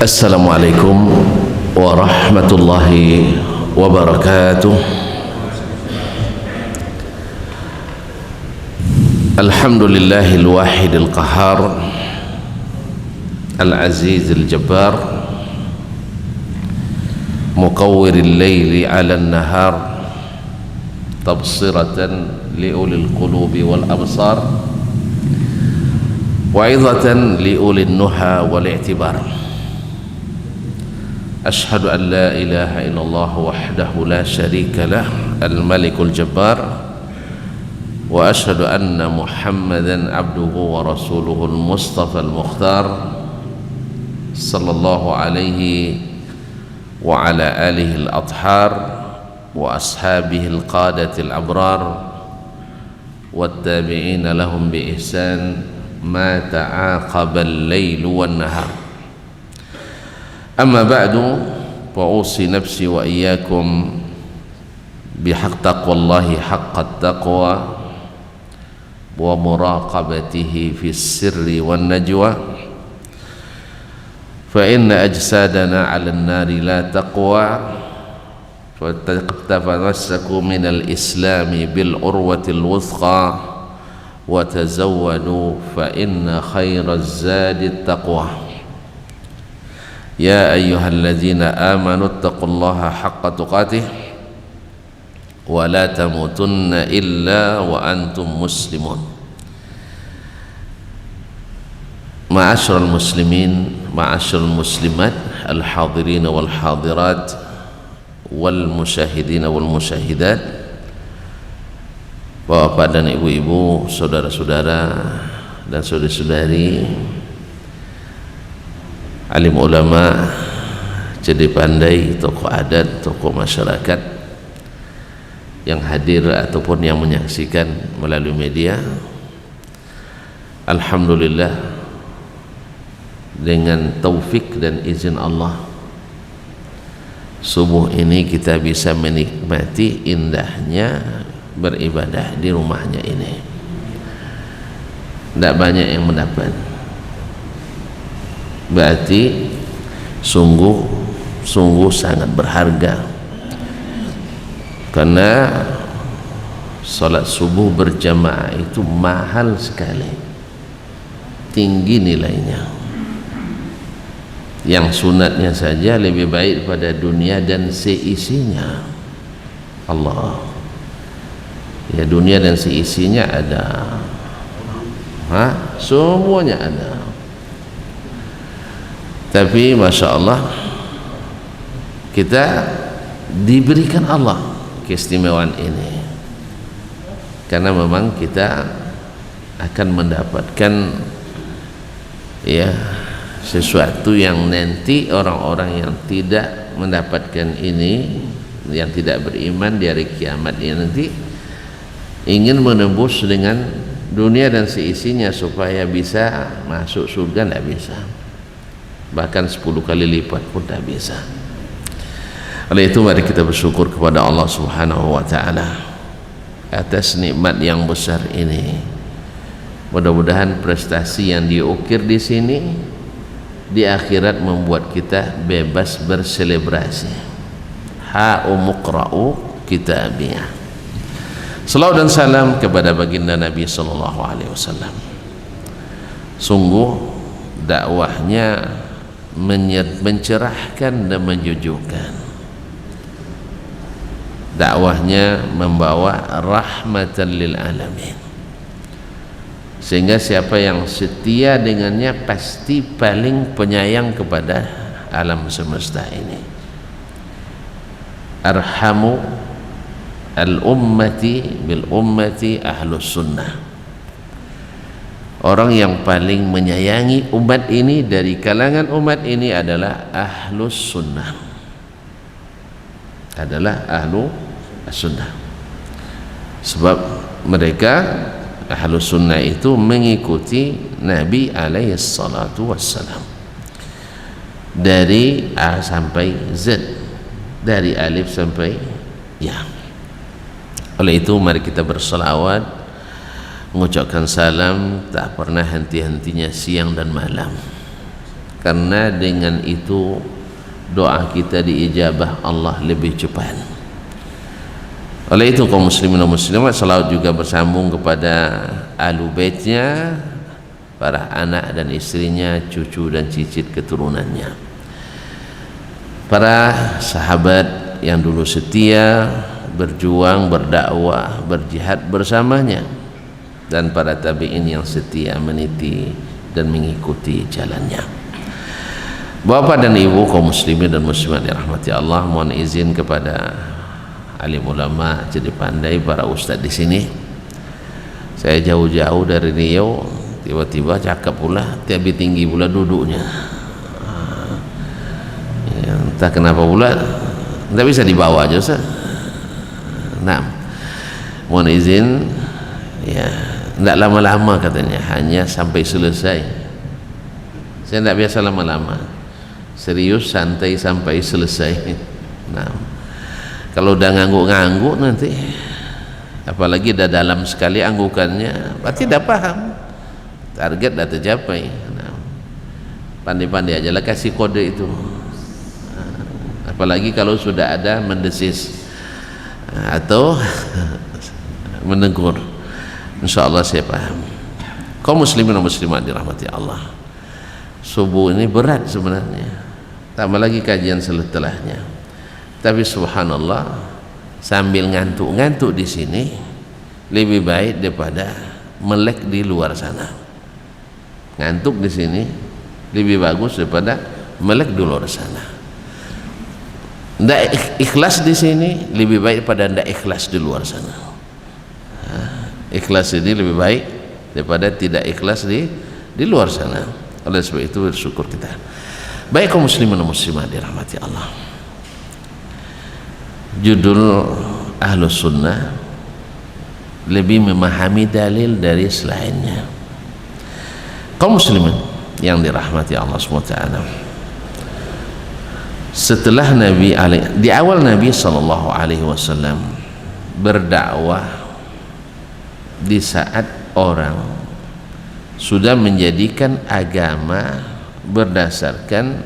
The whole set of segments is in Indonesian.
Assalamualaikum warahmatullahi wabarakatuh. Alhamdulillahil wahidil qahar, al-azizil jabbar, muqawwiril layli 'alan nahar, tabsiratan liulil qulubi wal absar, wa'izatan liulil nuha wal i'tibar. Ashhadu an la ilaha illallah wahdahu la syarika lah, al-malikul jabbar, wa ashhadu anna muhammadan abduhu wa rasuluhu al-mustafa al-mukhtar, sallallahu alaihi wa ala alihi al-athhar wa ashabihi al-qadati al-abrar wa at-tabi'ina lahum bi ihsan ma ta'aqaba al-laylu wan-nahar. Amma ba'du, fa usi nafsi wa iyyakum bihaq taqwallahi haqqat taqwa wa muraqabatihi fis sirri wan najwa, fa inna ajsadana 'alan nari la taqwa, fa tamassaku minal islami bil urwatil wuthqa wa tazawwadu fa inna khairaz zadi taqwa. Ya ayyuhalladzina amanu taqullaha haqqa tuqatih wa la tamutunna illa wa antum muslimun. Ma'asyiral muslimin, ma'asyiral muslimat, al-hadirin wal hadirat, wal musyahidin wal musyahidat, bapak dan ibu-ibu, saudara-saudara dan saudari-saudari, alim ulama, jadi pandai, tokoh adat, tokoh masyarakat yang hadir ataupun yang menyaksikan melalui media. Alhamdulillah, dengan taufik dan izin Allah, subuh ini kita bisa menikmati indahnya beribadah di rumahnya ini. Tidak banyak yang mendapat, berarti sungguh sangat berharga, karena salat subuh berjamaah itu mahal sekali, tinggi nilainya. Yang sunatnya saja lebih baik pada dunia dan seisinya. Allah, ya, dunia dan seisinya ada, semuanya ada. Tapi Masya Allah, kita diberikan Allah keistimewaan ini, karena memang kita akan mendapatkan, ya, sesuatu yang nanti orang-orang yang tidak mendapatkan ini, yang tidak beriman di hari kiamat ini, nanti ingin menembus dengan dunia dan seisinya supaya bisa masuk surga, tidak bisa. Bahkan 10 kali lipat pun tak bisa. Oleh itu mari kita bersyukur kepada Allah Subhanahu wa ta'ala atas nikmat yang besar ini. Mudah-mudahan prestasi yang diukir di sini di akhirat membuat kita bebas berselebrasi. Ha'umuqra'u kitabiyah. Salawat dan salam kepada baginda Nabi sallallahu alaihi wasallam. Sungguh dakwahnya mencerahkan dan menjujukkan. Dakwahnya membawa rahmatan lil alamin, sehingga siapa yang setia dengannya pasti paling penyayang kepada alam semesta ini. Arhamu al-ummati bil ummati ahlus sunnah. Orang yang paling menyayangi umat ini dari kalangan umat ini adalah ahlus sunnah, adalah ahlu sunnah. Sebab mereka ahlus sunnah itu mengikuti Nabi alaihi salatu wassalam dari A sampai Z, dari alif sampai ya. Oleh itu mari kita berselawat, mengucapkan salam tak pernah henti-hentinya siang dan malam karena dengan itu doa kita diijabah Allah lebih cepat. Oleh itu kaum muslimin dan muslimat, salawat juga bersambung kepada ahlu baitnya, para anak dan istrinya, cucu dan cicit keturunannya, para sahabat yang dulu setia berjuang, berdakwah, berjihad bersamanya, dan para tabi'in yang setia meniti dan mengikuti jalannya. Bapak dan ibu kaum muslimin dan muslimat dirahmati Allah, mohon izin kepada alim ulama, jadi pandai, para ustadz di sini. Saya jauh-jauh dari Riau, tiba-tiba cakap pula, lebih tinggi pula duduknya. Ya, entah kenapa pula, tidak bisa dibawa aja Ustaz. Nah, mohon izin, ya, tidak lama-lama katanya, hanya sampai selesai. Saya tidak biasa lama-lama, serius santai sampai selesai. Nah, kalau udah ngangguk-ngangguk nanti, apalagi udah dalam sekali anggukannya, berarti udah paham, target udah tercapai. Nah, pandai-pandai aja lah kasih kode itu. Apalagi kalau sudah ada mendesis atau menegur, insya Allah saya paham. Kaum muslimin dan muslimat dirahmati Allah, subuh ini berat sebenarnya, tambah lagi kajian setelahnya. Tapi subhanallah, sambil ngantuk-ngantuk di sini lebih baik daripada melek di luar sana. Ngantuk di sini lebih bagus daripada melek di luar sana. Ndak ikhlas di sini lebih baik daripada ndak ikhlas di luar sana. Ikhlas ini lebih baik daripada tidak ikhlas di luar sana. Oleh sebab itu bersyukur kita. Baik kaum muslimin dan muslimat dirahmati Allah, judul Ahlus Sunnah lebih memahami dalil dari selainnya. Kaum muslimin yang dirahmati Allah SWT, setelah Nabi di awal Nabi SAW berdakwah, di saat orang sudah menjadikan agama berdasarkan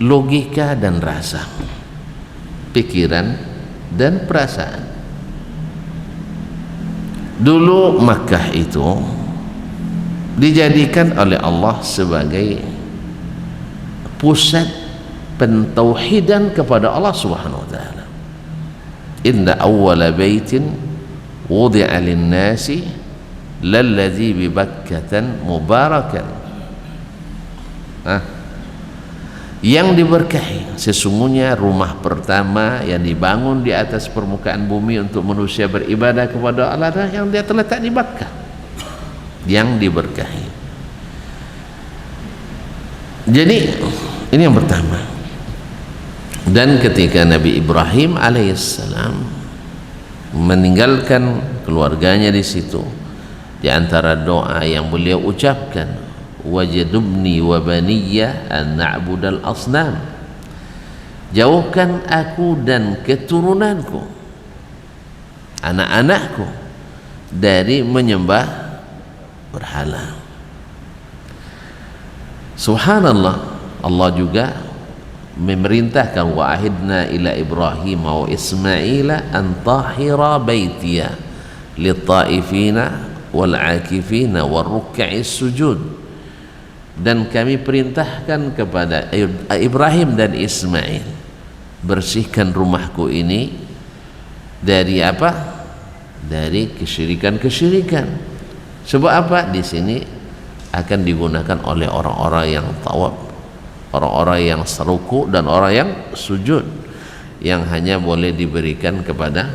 logika dan rasa, pikiran dan perasaan. Dulu Makkah itu dijadikan oleh Allah sebagai pusat pentauhidan kepada Allah Subhanahu wa taala. Inna awwala baitin wudi'a lin-nasi lalladzi bi Bakkatan mubarakan. Yang diberkahi, sesungguhnya rumah pertama yang dibangun di atas permukaan bumi untuk manusia beribadah kepada Allah adalah yang dia terletak di Makkah, yang diberkahi. Jadi ini yang pertama. Dan ketika Nabi Ibrahim alaihissalam meninggalkan keluarganya di situ, di antara doa yang beliau ucapkan, wajadubni wa baniyya an na'budal asnam, jauhkan aku dan keturunanku, anak-anakku, dari menyembah berhala. Subhanallah, Allah juga memerintahkan, wa ahidna ila Ibrahim wa Ismaila an tahira baitiya lit-taifina wal akifina war ruk'is sujud. Dan kami perintahkan kepada Ibrahim dan Ismail, bersihkan rumahku ini dari apa? Dari kesyirikan-kesyirikan. Sebab apa? Di sini akan digunakan oleh orang-orang yang tawaf, orang-orang yang seruku dan orang yang sujud, yang hanya boleh diberikan kepada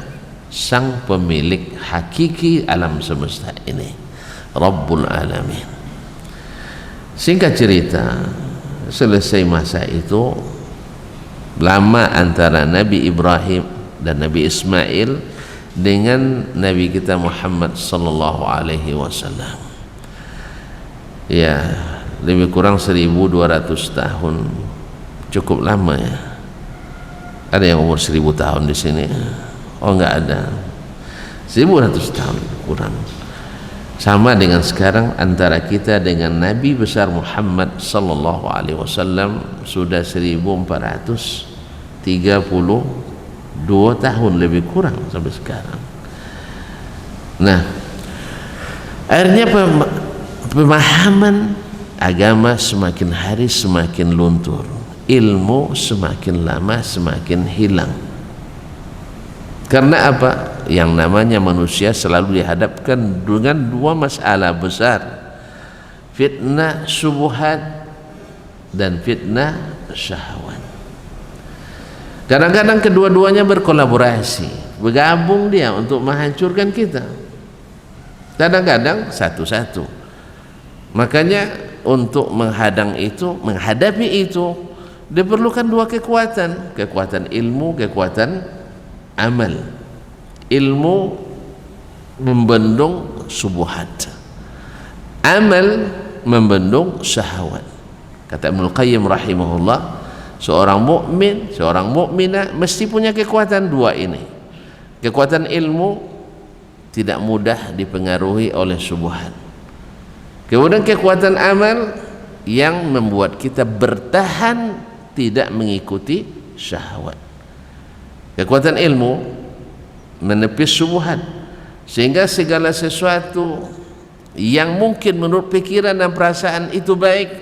sang pemilik hakiki alam semesta ini, Rabbul Alamin. Singkat cerita, selesai masa itu, lama antara Nabi Ibrahim dan Nabi Ismail dengan Nabi kita Muhammad sallallahu alaihi wasallam, ya, lebih kurang 1200 tahun, cukup lama ya. Ada yang umur 1000 tahun di sini? Oh, enggak ada. 1100 tahun kurang. Sama dengan sekarang antara kita dengan Nabi besar Muhammad sallallahu alaihi wasallam sudah 1432 tahun lebih kurang sampai sekarang. Nah, akhirnya pemahaman agama semakin hari semakin luntur, ilmu semakin lama semakin hilang. Karena apa? Yang namanya manusia selalu dihadapkan dengan dua masalah besar, fitnah syubhat dan fitnah syahwat. Kadang-kadang kedua-duanya berkolaborasi, bergabung dia untuk menghancurkan kita. Kadang-kadang satu-satu. Makanya untuk menghadang itu, menghadapi itu diperlukan dua kekuatan, kekuatan ilmu, kekuatan amal. Ilmu membendung subuhat, amal membendung syahwat. Kata Ibnu Qayyim rahimahullah, seorang mukmin, seorang mukminah mesti punya kekuatan dua ini. Kekuatan ilmu tidak mudah dipengaruhi oleh subuhat. Kemudian kekuatan amal yang membuat kita bertahan tidak mengikuti syahwat. Kekuatan ilmu menepis syubhat, sehingga segala sesuatu yang mungkin menurut pikiran dan perasaan itu baik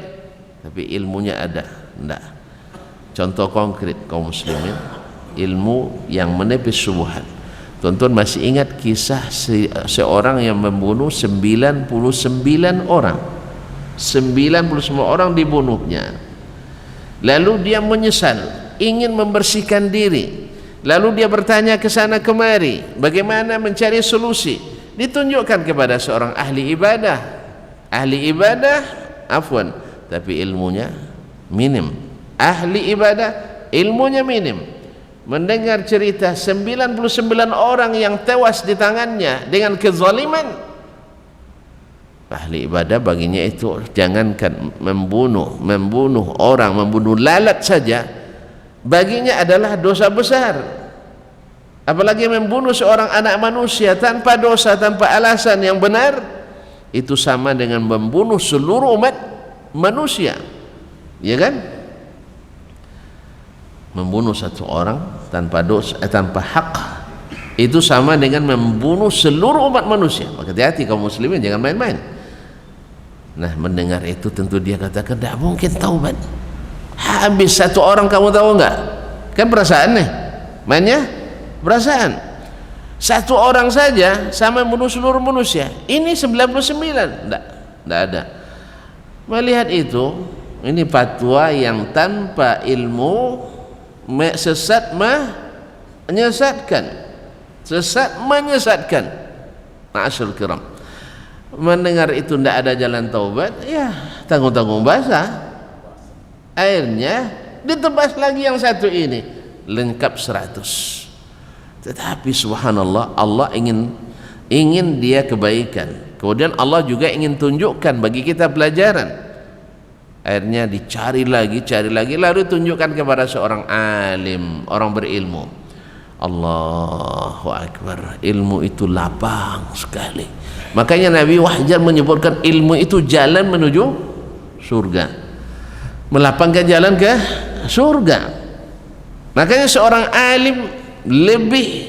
tapi ilmunya ada, enggak. Contoh konkret kaum muslimin, ilmu yang menepis syubhat. Tuan-tuan masih ingat kisah seorang yang membunuh 99 orang, 99 orang dibunuhnya, lalu dia menyesal, ingin membersihkan diri. Lalu dia bertanya ke sana kemari, bagaimana mencari solusi. Ditunjukkan kepada seorang ahli ibadah, tapi ilmunya minim. Ahli ibadah, ilmunya minim. Mendengar cerita 99 orang yang tewas di tangannya dengan kezaliman, ahli ibadah baginya itu jangankan membunuh orang, membunuh lalat saja baginya adalah dosa besar, apalagi membunuh seorang anak manusia tanpa dosa, tanpa alasan yang benar. Itu sama dengan membunuh seluruh umat manusia, ya kan? Membunuh satu orang tanpa dosa, tanpa hak, itu sama dengan membunuh seluruh umat manusia. Maka hati-hati kaum muslimin, jangan main-main. Nah, mendengar itu tentu dia katakan, tidak mungkin taubat. Habis satu orang, kamu tahu enggak? Kan perasaan nih, mainnya perasaan. Satu orang saja sama membunuh seluruh manusia. Ini 99, enggak ada. Melihat itu, ini fatwa yang tanpa ilmu, sesat menyesatkan, sesat menyesatkan. Ma'asyarul kiram, mendengar itu enggak ada jalan taubat, ya tanggung-tanggung basah. Akhirnya ditebas lagi yang satu ini, lengkap 100. Tetapi subhanallah, Allah ingin dia kebaikan. Kemudian Allah juga ingin tunjukkan bagi kita pelajaran. Akhirnya dicari lagi, lalu tunjukkan kepada seorang alim, orang berilmu. Allahu Akbar, ilmu itu lapang sekali. Makanya Nabi wajar menyebutkan ilmu itu jalan menuju surga, melapangkan jalan ke surga. Makanya seorang alim lebih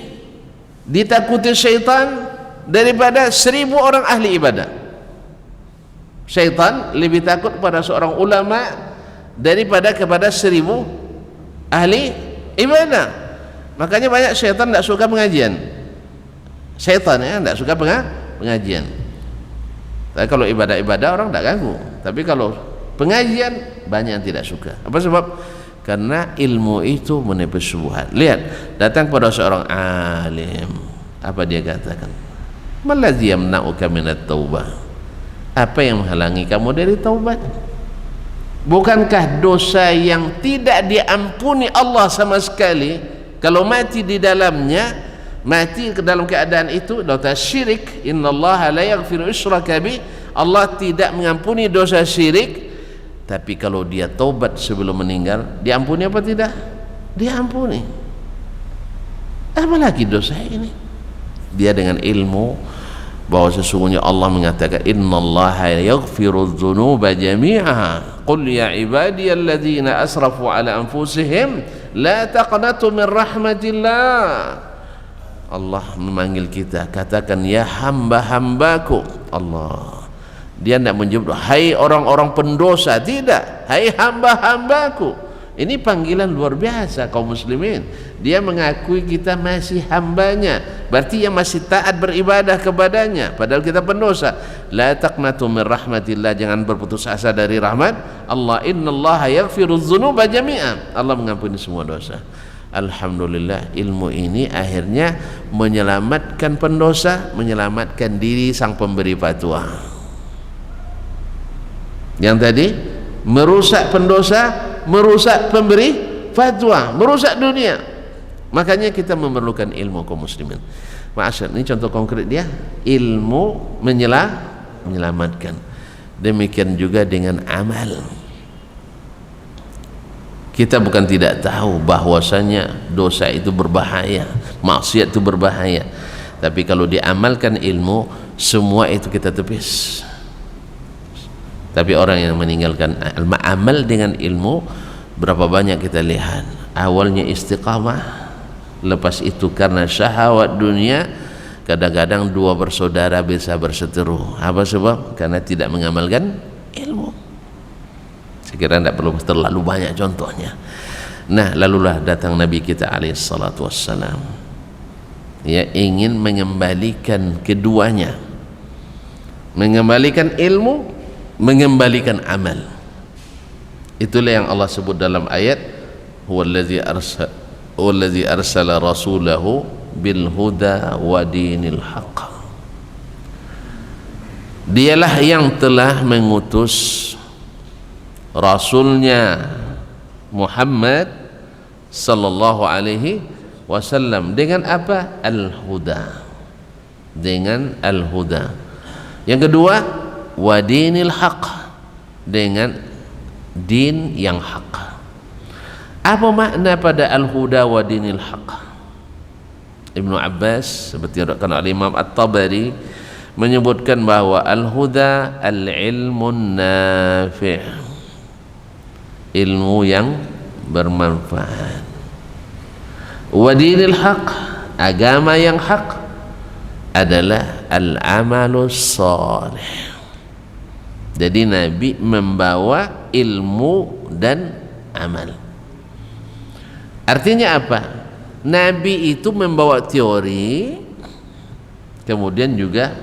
ditakuti syaitan daripada 1000 orang ahli ibadah. Syaitan lebih takut pada seorang ulama daripada kepada 1000 ahli ibadah. Makanya banyak syaitan tidak suka pengajian. Syaitan ya tidak suka pengajian. Tapi kalau ibadah-ibadah orang tidak ganggu. Tapi kalau pengajian banyak yang tidak suka. Apa sebab? Karena ilmu itu menepis syubhat. Lihat, datang pada seorang alim, apa dia katakan? Maladzi yamna'uka minat taubah? Apa yang menghalangi kamu dari taubat? Bukankah dosa yang tidak diampuni Allah sama sekali, kalau mati di dalamnya, mati ke dalam keadaan itu dosa syirik, innallaha la yaghfiru isyraka bih, Allah tidak mengampuni dosa syirik. Tapi kalau dia taubat sebelum meninggal, diampuni apa tidak? Diampuni. Apalagi dosa ini? Dia dengan ilmu bahwa sesungguhnya Allah mengatakan innallaha yaghfiru dzunuba jami'a qul ya ibadiyalladzina asrafu ala anfusihim la taqnatu min rahmatillah. Allah memanggil kita, katakan ya hamba-hambaku. Allah, dia tidak menyebut hai orang-orang pendosa, tidak, hai hamba-hambaku. Ini panggilan luar biasa kaum muslimin. Dia mengakui kita masih hambanya, berarti yang masih taat beribadah kepadanya, padahal kita pendosa. La taqnatu min rahmatillah, jangan berputus asa dari rahmat Allah. Innallaha yaghfiru dzunuba jami'an, Allah mengampuni semua dosa. Alhamdulillah, ilmu ini akhirnya menyelamatkan pendosa, menyelamatkan diri sang pemberi fatwa. Yang tadi merusak pendosa, merusak pemberi fatwa, merusak dunia. Makanya kita memerlukan ilmu kaum muslimin. Ma'asyar, ini contoh konkret dia, ilmu menyelamatkan. Demikian juga dengan amal. Kita bukan tidak tahu bahwasanya dosa itu berbahaya, maksiat itu berbahaya, tapi kalau diamalkan ilmu, semua itu kita tepis. Tapi orang yang meninggalkan amal dengan ilmu, berapa banyak kita lihat awalnya istiqamah, lepas itu karena syahwat dunia, kadang-kadang dua bersaudara bisa berseteru. Apa sebab? Karena tidak mengamalkan ilmu. Saya kira tidak perlu terlalu banyak contohnya. Nah, lalulah datang Nabi kita alaihissalatu wassalam, ya, ingin mengembalikan keduanya, mengembalikan ilmu, mengembalikan amal. Itulah yang Allah sebut dalam ayat huwallazi arsala rasulahu bil huda wa dinil haqq. Dialah yang telah mengutus rasulnya Muhammad sallallahu alaihi wasallam dengan apa? Al-huda, dengan al-huda. Yang kedua, wadinil haq, dengan din yang hak. Apa makna pada al-huda wadinil haq? Ibnu Abbas seperti dikatakan oleh Imam At-Tabari menyebutkan bahwa al-huda al-ilmun nafi', ilmu yang bermanfaat. Wadinil haq, agama yang hak adalah al-amalus salih. Jadi Nabi membawa ilmu dan amal. Artinya apa? Nabi itu membawa teori, kemudian juga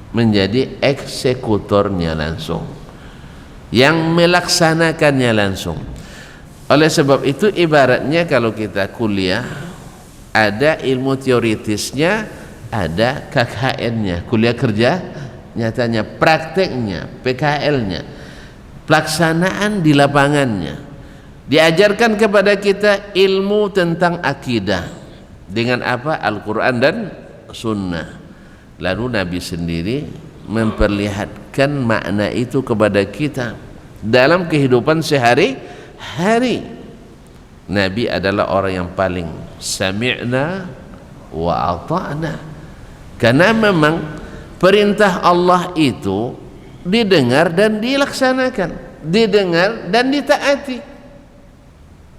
menjadi eksekutornya langsung, yang melaksanakannya langsung. Oleh sebab itu ibaratnya kalau kita kuliah, ada ilmu teoritisnya, ada KKN-nya, kuliah kerja nyatanya, prakteknya, PKL-nya, pelaksanaan di lapangannya. Diajarkan kepada kita ilmu tentang akidah dengan apa? Al-Quran dan Sunnah. Lalu Nabi sendiri memperlihatkan makna itu kepada kita dalam kehidupan sehari-hari. Nabi adalah orang yang paling sami'na wa ata'na, karena memang perintah Allah itu didengar dan dilaksanakan, didengar dan ditaati.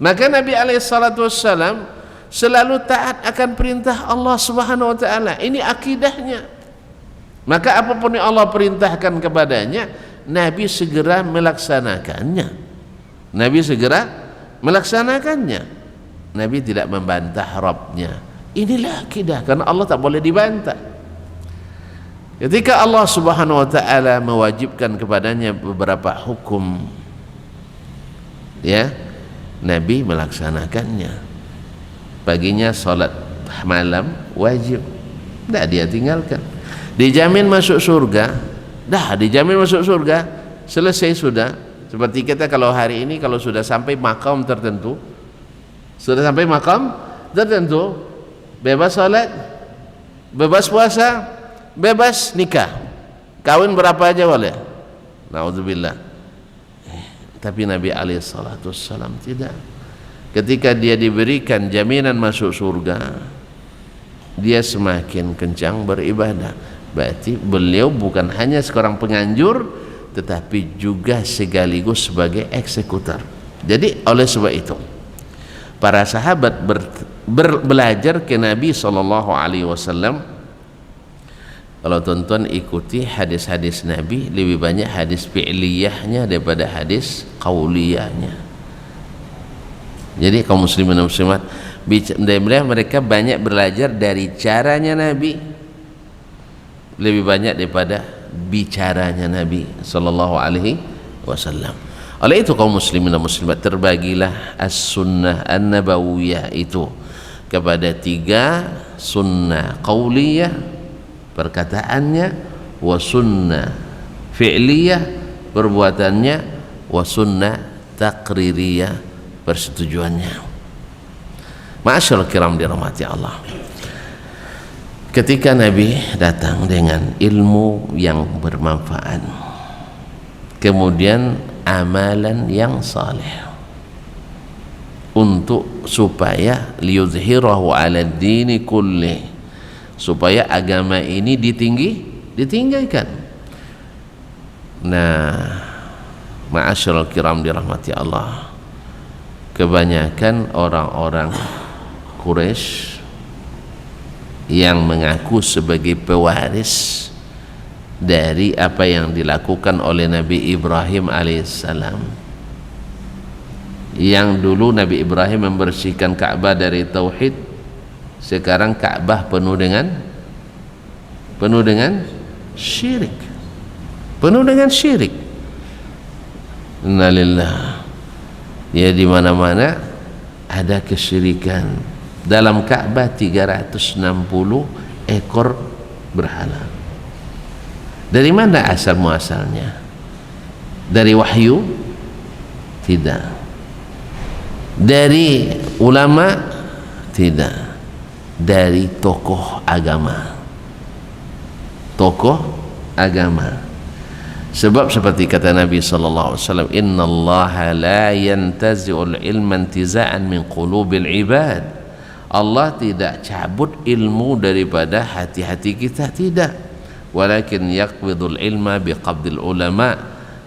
Maka Nabi alaihissalatu wassalam selalu taat akan perintah Allah subhanahu wa ta'ala. Ini akidahnya. Maka apapun yang Allah perintahkan kepadanya, Nabi segera melaksanakannya. Nabi segera melaksanakannya. Nabi tidak membantah Rabbnya. Inilah akidah, karena Allah tak boleh dibantah. Ketika Allah subhanahu wa ta'ala mewajibkan kepadanya beberapa hukum, ya, Nabi melaksanakannya. Paginya salat malam wajib, tidak dia tinggalkan. Dijamin masuk surga, dah dijamin masuk surga, selesai sudah. Seperti kita kalau hari ini kalau sudah sampai makam tertentu, bebas salat, bebas puasa, bebas nikah, kawin berapa aja boleh. Naudzubillah. Tapi Nabi alaihissalam tidak. Ketika dia diberikan jaminan masuk surga, dia semakin kencang beribadah. Berarti beliau bukan hanya seorang penganjur, tetapi juga sekaligus sebagai eksekutor. Jadi oleh sebab itu para sahabat belajar ke Nabi SAW. Kalau tonton ikuti hadis-hadis Nabi, lebih banyak hadis fi'liyahnya daripada hadis qauliyahnya. Jadi kaum muslimin dan muslimat, mereka banyak belajar dari caranya Nabi lebih banyak daripada bicaranya Nabi sallallahu alaihi wasallam. Oleh itu kaum muslimin dan muslimat, terbagilah as-sunnah an-nabawiyah itu kepada 3 sunnah qauliyah perkataannya, wa sunnah fi'liyah perbuatannya, wa sunnah taqririyah persetujuannya. Ma'asyiral kiram dirahmati Allah, ketika Nabi datang dengan ilmu yang bermanfaat, kemudian amalan yang saleh, untuk supaya liyuzhirahu ala dini kulli, supaya agama ini ditinggikan. Nah, ma'asyiral kiram dirahmati Allah, kebanyakan orang-orang Quraisy yang mengaku sebagai pewaris dari apa yang dilakukan oleh Nabi Ibrahim alaihissalam, yang dulu Nabi Ibrahim membersihkan Ka'bah dari tauhid, sekarang Ka'bah penuh dengan syirik, penuh dengan syirik. Innalillah. Ya, di mana-mana ada kesyirikan. Dalam Ka'bah 360 ekor berhala. Dari mana asal muasalnya? Dari wahyu? Tidak. Dari ulama? Tidak. Dari tokoh agama. Tokoh agama. Sebab seperti kata Nabi sallallahu alaihi wasallam, innallaha la yantazi'ul ilma intiza'an min qulubil ibad. Allah tidak cabut ilmu daripada hati-hati kita, tidak. Walakin yaqbidul ilma biqabdil ulama,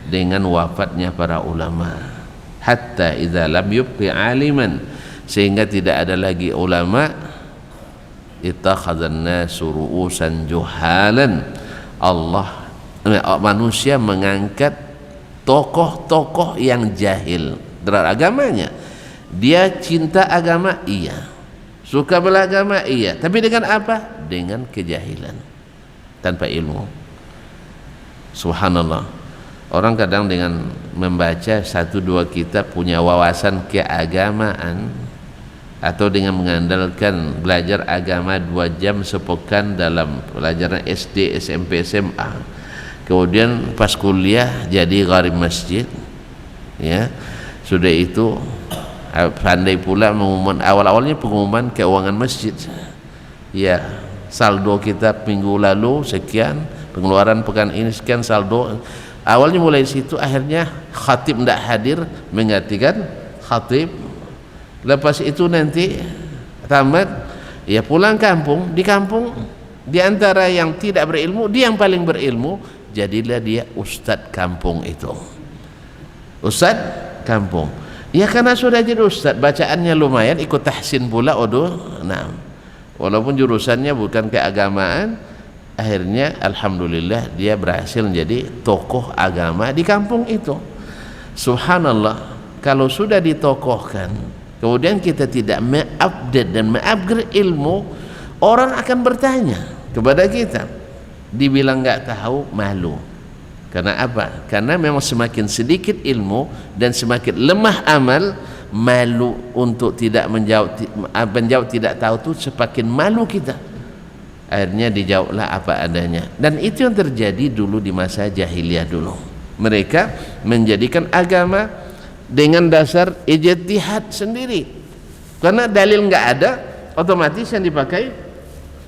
dengan wafatnya para ulama. Hatta idza lam yubqi aliman, sehingga tidak ada lagi ulama, ittakhadzan nasu ru'usan juhalan. Manusia mengangkat tokoh-tokoh yang jahil terhadap agamanya. Dia cinta agama, iya, suka beragama, iya, tapi dengan apa? Dengan kejahilan, tanpa ilmu. Subhanallah, orang kadang dengan membaca 1-2 kitab punya wawasan keagamaan, atau dengan mengandalkan belajar agama 2 jam sepekan dalam pelajaran SD, SMP, SMA, kemudian pas kuliah jadi gharib masjid, ya, sudah itu pandai pula mengumumkan, awal-awalnya pengumuman keuangan masjid, ya, saldo kita minggu lalu sekian, pengeluaran pekan ini sekian, saldo. Awalnya mulai situ, akhirnya khatib tidak hadir menggantikan khatib. Lepas itu nanti tamat, ya pulang kampung. Di kampung, di antara yang tidak berilmu, dia yang paling berilmu, jadilah dia ustadz kampung itu, ustadz kampung. Ya, karena sudah jadi ustadz, bacaannya lumayan, ikut tahsin pula, nah, walaupun jurusannya bukan keagamaan, akhirnya alhamdulillah dia berhasil menjadi tokoh agama di kampung itu. Subhanallah, kalau sudah ditokohkan, kemudian kita tidak mengupdate dan mengupgrade ilmu, orang akan bertanya kepada kita, dibilang nggak tahu, malu. Karena apa? Karena memang semakin sedikit ilmu dan semakin lemah amal, malu untuk tidak menjawab tidak tahu itu semakin malu kita. Akhirnya dijawablah apa adanya. Dan itu yang terjadi dulu di masa jahiliyah dulu. Mereka menjadikan agama dengan dasar ijtihad sendiri. Karena dalil nggak ada, otomatis yang dipakai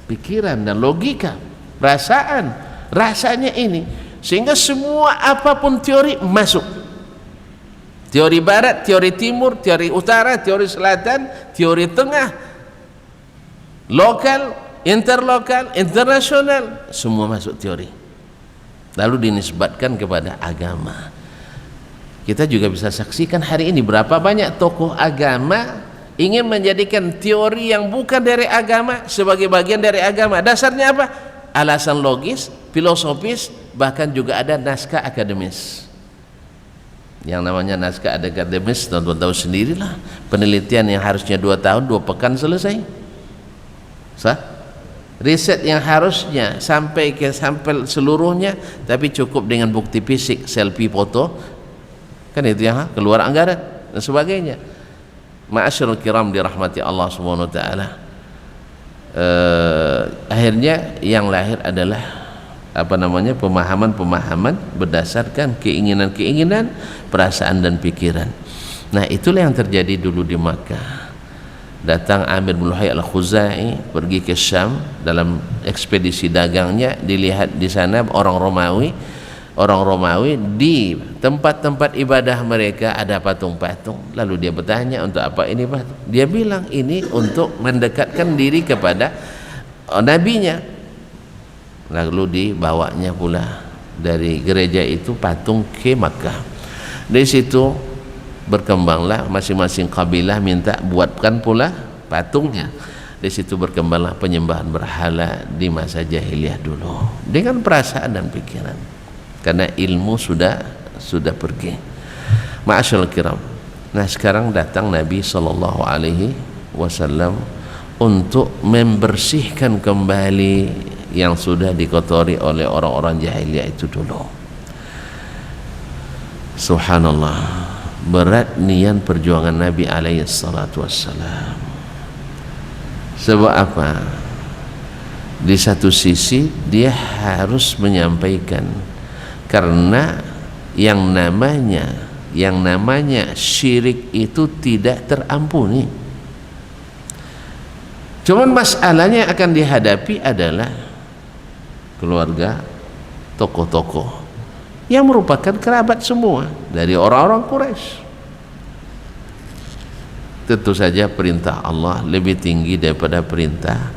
pikiran dan logika, perasaan, rasanya ini. Sehingga semua apapun teori masuk. Teori barat, teori timur, teori utara, teori selatan, teori tengah, lokal, interlokal, internasional, semua masuk teori. Lalu dinisbatkan kepada agama. Kita juga bisa saksikan hari ini berapa banyak tokoh agama ingin menjadikan teori yang bukan dari agama sebagai bagian dari agama. Dasarnya apa? Alasan logis, filosofis, bahkan juga ada naskah akademis. Yang namanya naskah akademis, teman-teman tahu sendirilah, penelitian yang harusnya 2 tahun 2 pekan selesai. Riset yang harusnya sampai seluruhnya, tapi cukup dengan bukti fisik, selfie foto, kan itu yang keluar anggaran dan sebagainya. Ma'asyiral kiram dirahmati Allah Subhanahu wa taala. Akhirnya yang lahir adalah pemahaman-pemahaman berdasarkan keinginan-keinginan, perasaan dan pikiran. Nah, itulah yang terjadi dulu di Makkah. Datang Amir bin Luhai al-Khuzai pergi ke Syam dalam ekspedisi dagangnya, dilihat di sana orang Romawi di tempat-tempat ibadah mereka ada patung-patung. Lalu dia bertanya, untuk apa ini patung? Dia bilang ini untuk mendekatkan diri kepada nabinya. Lalu dibawanya pula dari gereja itu patung ke Makkah. Dari situ berkembanglah masing-masing kabilah minta buatkan pula patungnya. Di situ berkembanglah penyembahan berhala di masa jahiliyah dulu dengan perasaan dan pikiran, karena ilmu sudah pergi. Ma'asyiral kiram. Nah, sekarang datang Nabi sallallahu alaihi wasallam untuk membersihkan kembali yang sudah dikotori oleh orang-orang jahiliyah itu dulu. Subhanallah, berat niat perjuangan Nabi alaihi salatu wassalam. Sebab apa? Di satu sisi dia harus menyampaikan, karena yang namanya syirik itu tidak terampuni. Cuman masalahnya yang akan dihadapi adalah keluarga, tokoh-tokoh yang merupakan kerabat semua dari orang-orang Quraisy. Tentu saja perintah Allah lebih tinggi daripada perintah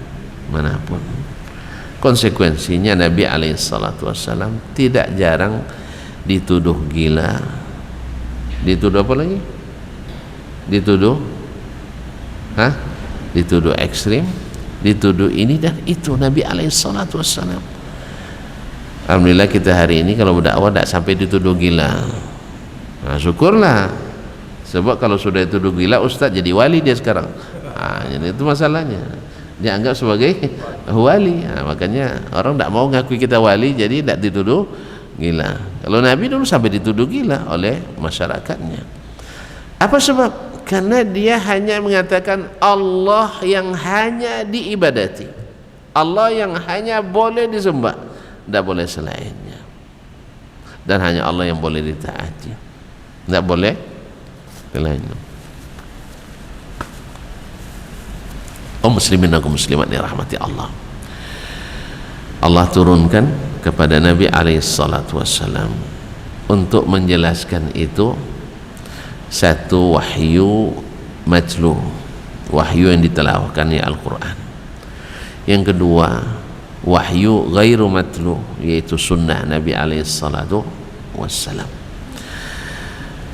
manapun. Konsekuensinya Nabi alaihissalam tidak jarang dituduh gila, dituduh apa lagi? Dituduh ekstrim, dituduh ini dan itu. Nabi alaihissalam, alhamdulillah kita hari ini kalau berdakwah tidak sampai dituduh gila. Nah, syukurlah. Sebab kalau sudah dituduh gila, ustaz jadi wali dia sekarang. Nah, jadi itu masalahnya. Dia anggap sebagai wali. Nah, makanya orang tidak mau ngakui kita wali, jadi tidak dituduh gila. Kalau Nabi dulu sampai dituduh gila oleh masyarakatnya. Apa sebab? Karena dia hanya mengatakan Allah yang hanya diibadati, Allah yang hanya boleh disembah, tidak boleh selainnya, dan hanya Allah yang boleh ditaati, tidak boleh selainnya. Muslimin dan muslimat dirahmati Allah. Allah turunkan kepada Nabi alaihissalatu wassalam untuk menjelaskan itu satu wahyu matlu, wahyu yang ditilawahkan ya Al-Quran. Yang kedua wahyu ghairu matlu, yaitu sunnah Nabi alaihissalatu wassalam.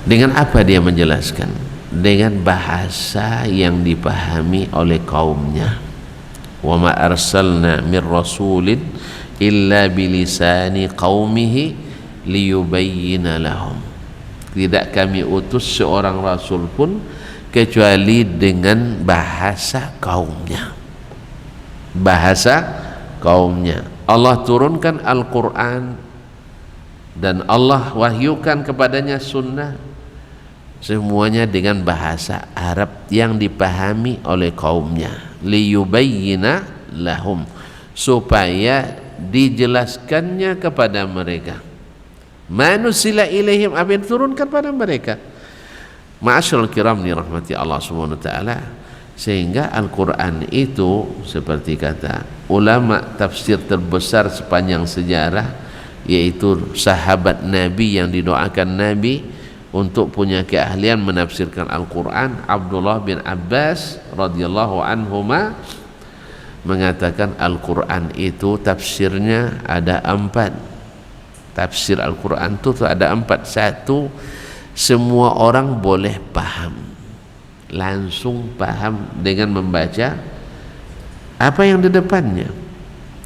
Dengan apa dia menjelaskan? Dengan bahasa yang dipahami oleh kaumnya. Wa ma arsalna mir rasulin illa bilisani qaumihi liyubayyina lahum. Tidak kami utus seorang rasul pun kecuali dengan bahasa kaumnya. Bahasa kaumnya. Allah turunkan Al-Quran dan Allah wahyukan kepadanya sunnah, semuanya dengan bahasa Arab yang dipahami oleh kaumnya. Liyubayyina lahum, supaya dijelaskannya kepada mereka. Manusila ilaihim, apa yang diturunkan pada mereka. Ma'asyiral kiram dirahmati Allah Subhanahu wa taala. Sehingga Al-Quran itu seperti kata ulama tafsir terbesar sepanjang sejarah, yaitu sahabat Nabi yang didoakan Nabi untuk punya keahlian menafsirkan Al-Quran, Abdullah bin Abbas radhiyallahu anhuma, mengatakan Al-Quran itu tafsirnya ada 4. Tafsir Al-Quran itu ada 4. Satu, semua orang boleh paham, langsung paham dengan membaca apa yang di depannya,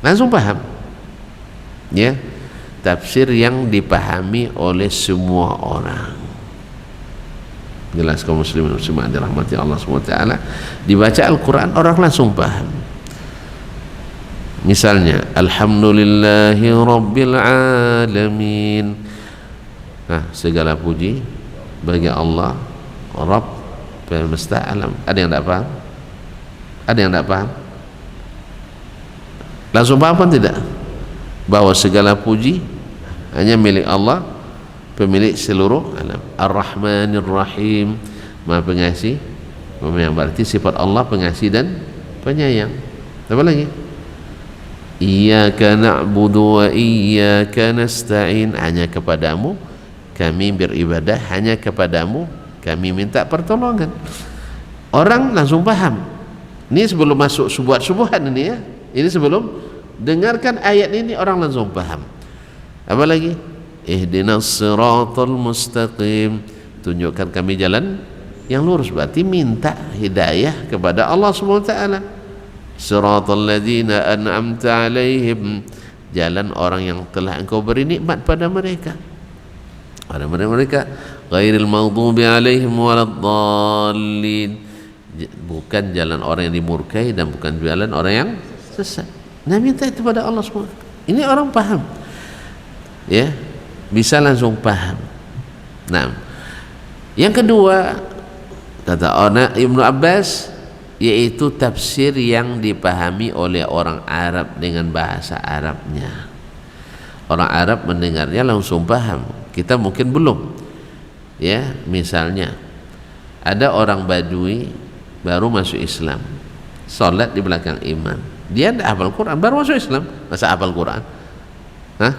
langsung paham, ya. Tafsir yang dipahami oleh semua orang. Jelas kaum muslimin muslimat dirahmati Allah SWT, dibaca Al-Quran orang langsung paham. Misalnya Alhamdulillahi Rabbil Alamin, nah, segala puji bagi Allah Rabb semesta alam. Ada yang tidak paham? Ada yang tidak paham? Langsung paham kan tidak? Bahwa segala puji hanya milik Allah, pemilik seluruh alam. Ar-Rahmanir Rahim, Maha Pengasih, yang berarti sifat Allah pengasih dan penyayang. Apa lagi? Iyyaka na'budu wa iyyaka nasta'in, hanya kepadamu kami beribadah, hanya kepadamu kami minta pertolongan. Orang langsung paham. Ini sebelum masuk subuhat ini, ya. Ini sebelum dengarkan ayat ini orang langsung paham. Apa lagi? Ihdinas siratal mustaqim, tunjukkan kami jalan yang lurus, berarti minta hidayah kepada Allah SWT. Siratal ladzina an'amta alaihim, jalan orang yang telah engkau beri nikmat pada mereka. Pada mereka ghairil maghdubi alaihim waladdallin, bukan jalan orang yang dimurkai dan bukan jalan orang yang sesat. Nah, minta itu pada Allah SWT. Ini orang paham, ya, bisa langsung paham. Nah, yang kedua kata Ibnu Abbas, yaitu tafsir yang dipahami oleh orang Arab dengan bahasa Arabnya. Orang Arab mendengarnya langsung paham, kita mungkin belum, ya. Misalnya ada orang Badui baru masuk Islam, sholat di belakang imam, dia tidak hafal Quran, baru masuk Islam, masa hafal Quran? Hah?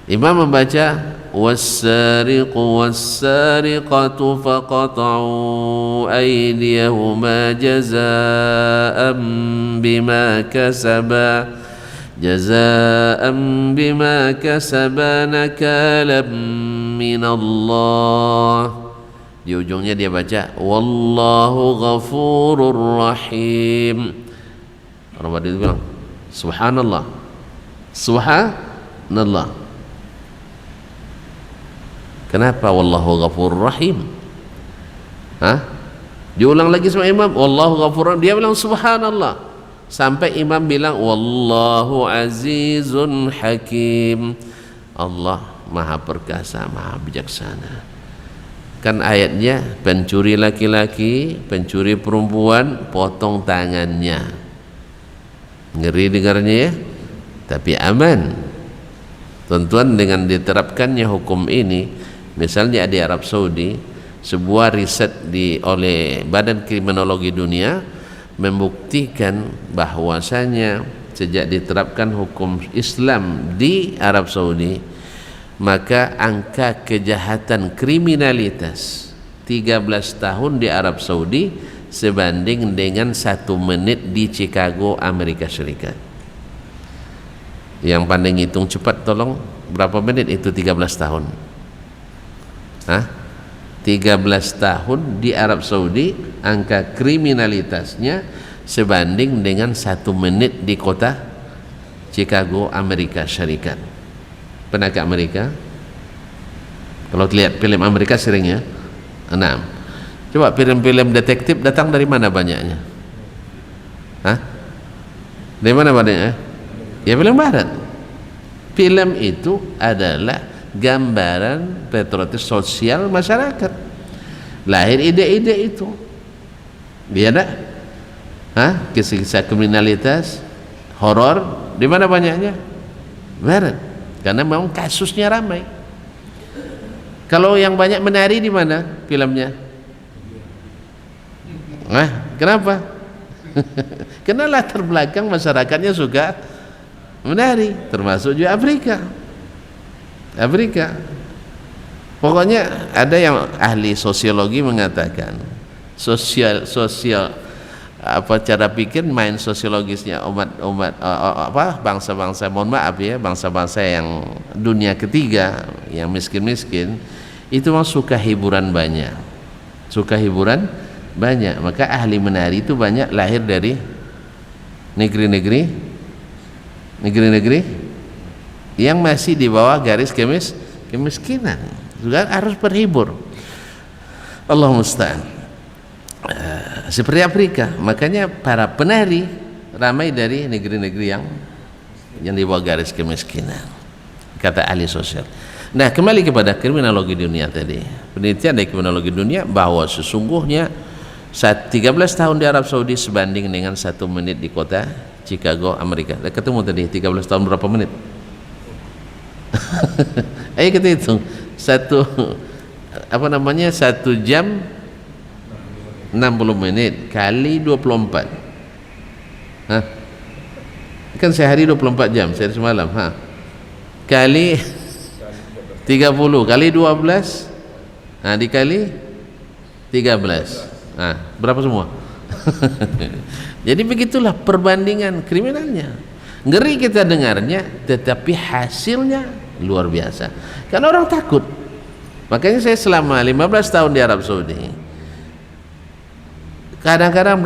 Imam membaca was-sariqu was-sariqatu faqata'u aydiyahuma jazaa'an bima kasaba nakalam minallah. Di ujungnya dia baca wallahu ghafurur rahim. Orang Badui bilang subhanallah, subhanallah. Kenapa wallahu ghafurur rahim? Hah? Diulang lagi sama imam, wallahu ghafurur rahim, dia bilang subhanallah, sampai imam bilang wallahu azizun hakim, Allah maha perkasa, maha bijaksana. Kan ayatnya pencuri laki-laki, pencuri perempuan, potong tangannya. Ngeri dengarnya, ya, tapi aman. Tuan-tuan, dengan diterapkannya hukum ini, misalnya di Arab Saudi, sebuah riset oleh Badan Kriminologi Dunia membuktikan bahwasanya sejak diterapkan hukum Islam di Arab Saudi, maka angka kejahatan kriminalitas 13 tahun di Arab Saudi sebanding dengan 1 menit di Chicago, Amerika Serikat. Yang pandai ngitung cepat tolong, berapa menit itu 13 tahun? Hah? 13 tahun di Arab Saudi, angka kriminalitasnya sebanding dengan 1 menit di kota Chicago, Amerika Serikat. Pernah ke Amerika? Kalau lihat film Amerika seringnya 6. Coba film-film detektif datang dari mana banyaknya? Hah? Dari mana banyaknya? Ya film barat. Film itu adalah gambaran patriotis sosial masyarakat. Lahir ide-ide itu. Dia ada? Hah? Kisah-kisah kriminalitas, horor, di mana banyaknya? Barat. Karena memang kasusnya ramai. Kalau yang banyak menari di mana filmnya? Kenapa? Karena latar belakang masyarakatnya suka menari, termasuk juga Afrika. Pokoknya ada yang ahli sosiologi mengatakan apa cara pikir, main sosiologisnya umat bangsa-bangsa, mohon maaf ya, bangsa-bangsa yang dunia ketiga yang miskin-miskin itu memang suka hiburan banyak, maka ahli menari itu banyak lahir dari negeri-negeri yang masih di bawah garis kemiskinan, juga harus berhibur. Allah musta'an. Seperti Afrika, makanya para penari ramai dari negeri-negeri yang di bawah garis kemiskinan, kata ahli sosial. Nah, kembali kepada kriminologi dunia tadi, penelitian dari kriminologi dunia bahwa sesungguhnya 13 tahun di Arab Saudi sebanding dengan 1 menit di kota Chicago, Amerika. Ketemu tadi 13 tahun berapa menit? Ayo kita hitung. 1 jam 60 menit kali 24. Hah? Kan sehari 24 jam, sehari semalam. Kali 30 kali 12. Nah, dikali 13. Nah, berapa semua? Jadi begitulah perbandingan kriminalnya. Ngeri kita dengarnya, tetapi hasilnya luar biasa. Karena orang takut. Makanya saya selama 15 tahun di Arab Saudi, kadang-kadang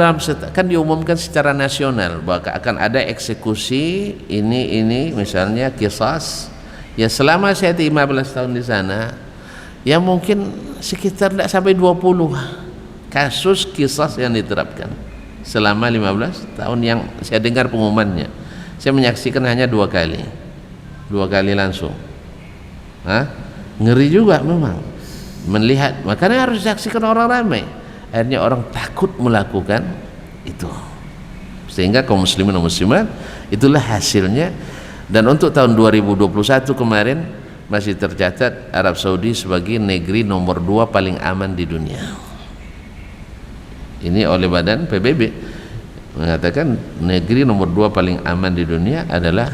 kan diumumkan secara nasional bahwa akan ada eksekusi ini misalnya qisas. Ya selama saya 15 tahun di sana, ya mungkin sekitar tidak sampai 20 kasus qisas yang diterapkan selama 15 tahun yang saya dengar pengumumannya. Saya menyaksikan hanya 2 kali langsung. Ngeri juga memang melihat, makanya harus disaksikan orang ramai. Akhirnya orang takut melakukan itu, sehingga kaum muslimin dan muslimat itulah hasilnya. Dan untuk tahun 2021 kemarin masih tercatat Arab Saudi sebagai negeri nomor 2 paling aman di dunia. Ini oleh badan PBB mengatakan negeri nomor 2 paling aman di dunia adalah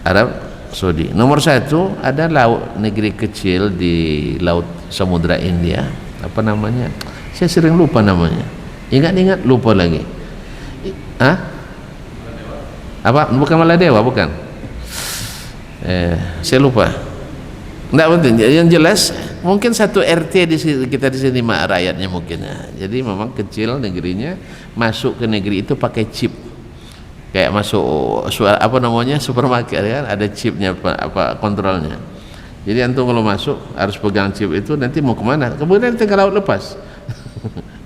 Arab Saudi. Nomor 1 ada negeri kecil di laut Samudra India, apa namanya, saya sering lupa namanya, ingat lupa lagi. Apa, bukan Maladewa, bukan, saya lupa, enggak penting. Yang jelas mungkin 1 RT kita di sini rakyatnya mungkin ya. Jadi memang kecil negerinya, masuk ke negeri itu pakai chip, kayak masuk supermarket kan, ada chipnya kontrolnya. Jadi antum kalau masuk harus pegang chip itu, nanti mau kemana, kemudian tinggal laut lepas.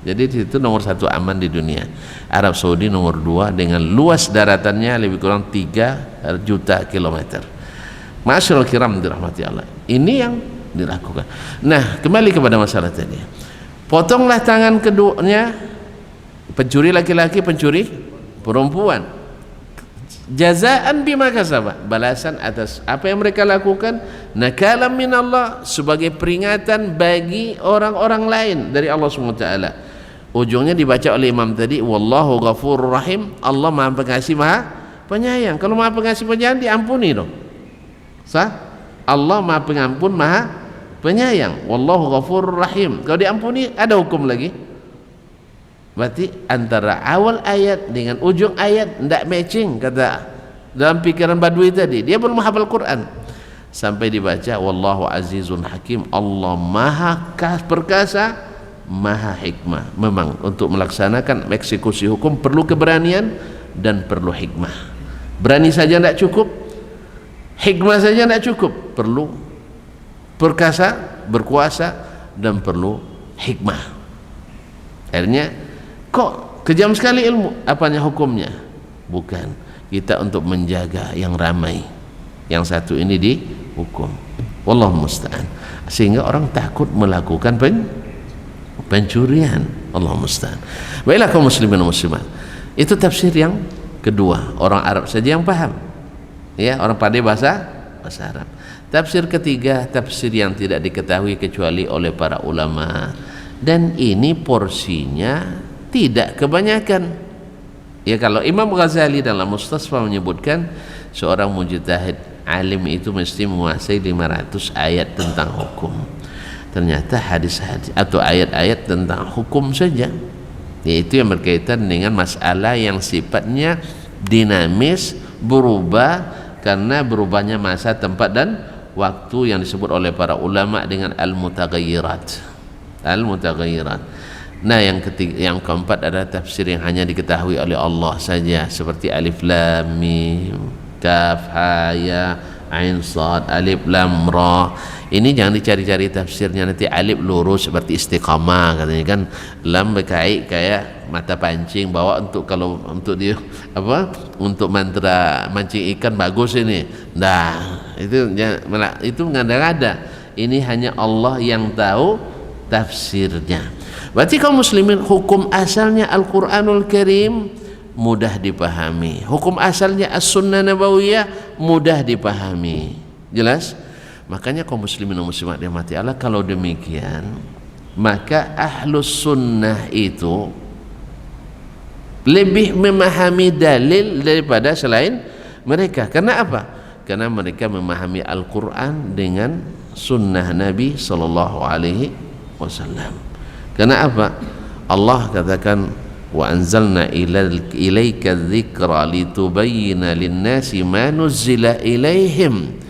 Jadi di situ nomor 1 aman di dunia. Arab Saudi nomor 2 dengan luas daratannya lebih kurang 3 juta kilometer. Masyaallah kiram dirahmati Allah. Ini yang dilakukan. Nah, kembali kepada masalah tadi. Potonglah tangan keduanya, pencuri laki-laki, pencuri perempuan. Jazaan bima kasaba, balasan atas apa yang mereka lakukan, nakalam minallah, sebagai peringatan bagi orang-orang lain dari Allah SWT. Ujungnya dibaca oleh imam tadi, wallahu ghafurur rahim, Allah Maha Pengasih Maha Penyayang. Kalau Maha Pengasih Penyayang diampuni dong. Sah? Allah Maha Pengampun Maha Penyayang, wallahu ghafurur rahim. Kalau diampuni ada hukum lagi. Berarti antara awal ayat dengan ujung ayat tidak matching, kata dalam pikiran Badui tadi. Dia belum hafal Quran sampai dibaca wallahu azizun hakim, Allah maha perkasa, maha hikmah. Memang untuk melaksanakan eksekusi hukum perlu keberanian dan perlu hikmah. Berani saja tidak cukup, hikmah saja tidak cukup, perlu perkasa, berkuasa, dan perlu hikmah. Akhirnya kok kejam sekali ilmu, apanya hukumnya? Bukan, kita untuk menjaga yang ramai, yang satu ini dihukum. Wallahu musta'an. Sehingga orang takut melakukan pencurian. Allah musta'an. Baiklah kaum muslimin dan muslimat, itu tafsir yang kedua, orang Arab saja yang paham, ya, orang pandai bahasa Arab. Tafsir ketiga, tafsir yang tidak diketahui kecuali oleh para ulama, dan ini porsinya tidak kebanyakan. Ya, kalau Imam Ghazali dalam Mustasfa menyebutkan seorang mujtahid alim itu mesti menguasai 500 ayat tentang hukum. Ternyata hadis-hadis atau ayat-ayat tentang hukum saja yaitu yang berkaitan dengan masalah yang sifatnya dinamis, berubah karena berubahnya masa, tempat dan waktu, yang disebut oleh para ulama dengan al-mutaghayyirat. Nah, yang ketiga, yang keempat adalah tafsir yang hanya diketahui oleh Allah saja, seperti alif lam mim, kaf ha ya ain sad, alif lam ra. Ini jangan dicari-cari tafsirnya, nanti alif lurus seperti istiqamah katanya kan, lam berkait kayak mata pancing, bawa untuk kalau untuk dia apa, untuk mantra mancing ikan bagus ini. Nah, itu ngada-ngada. Ini hanya Allah yang tahu tafsirnya. Berarti kaum muslimin, hukum asalnya Al-Quranul Karim mudah dipahami, hukum asalnya As-Sunnah Nabawiyah mudah dipahami. Jelas? Makanya kaum muslimin dan muslimat dirahmati Allah, kalau demikian maka ahlus sunnah itu lebih memahami dalil daripada selain mereka. Karena apa? Karena mereka memahami Al-Quran dengan sunnah Nabi sallallahu alaihi wasallam. Karena apa? Allah katakan, wa anzalna ilaika dzikra litubayyana lin-nasi ma nuzzila ilaihim,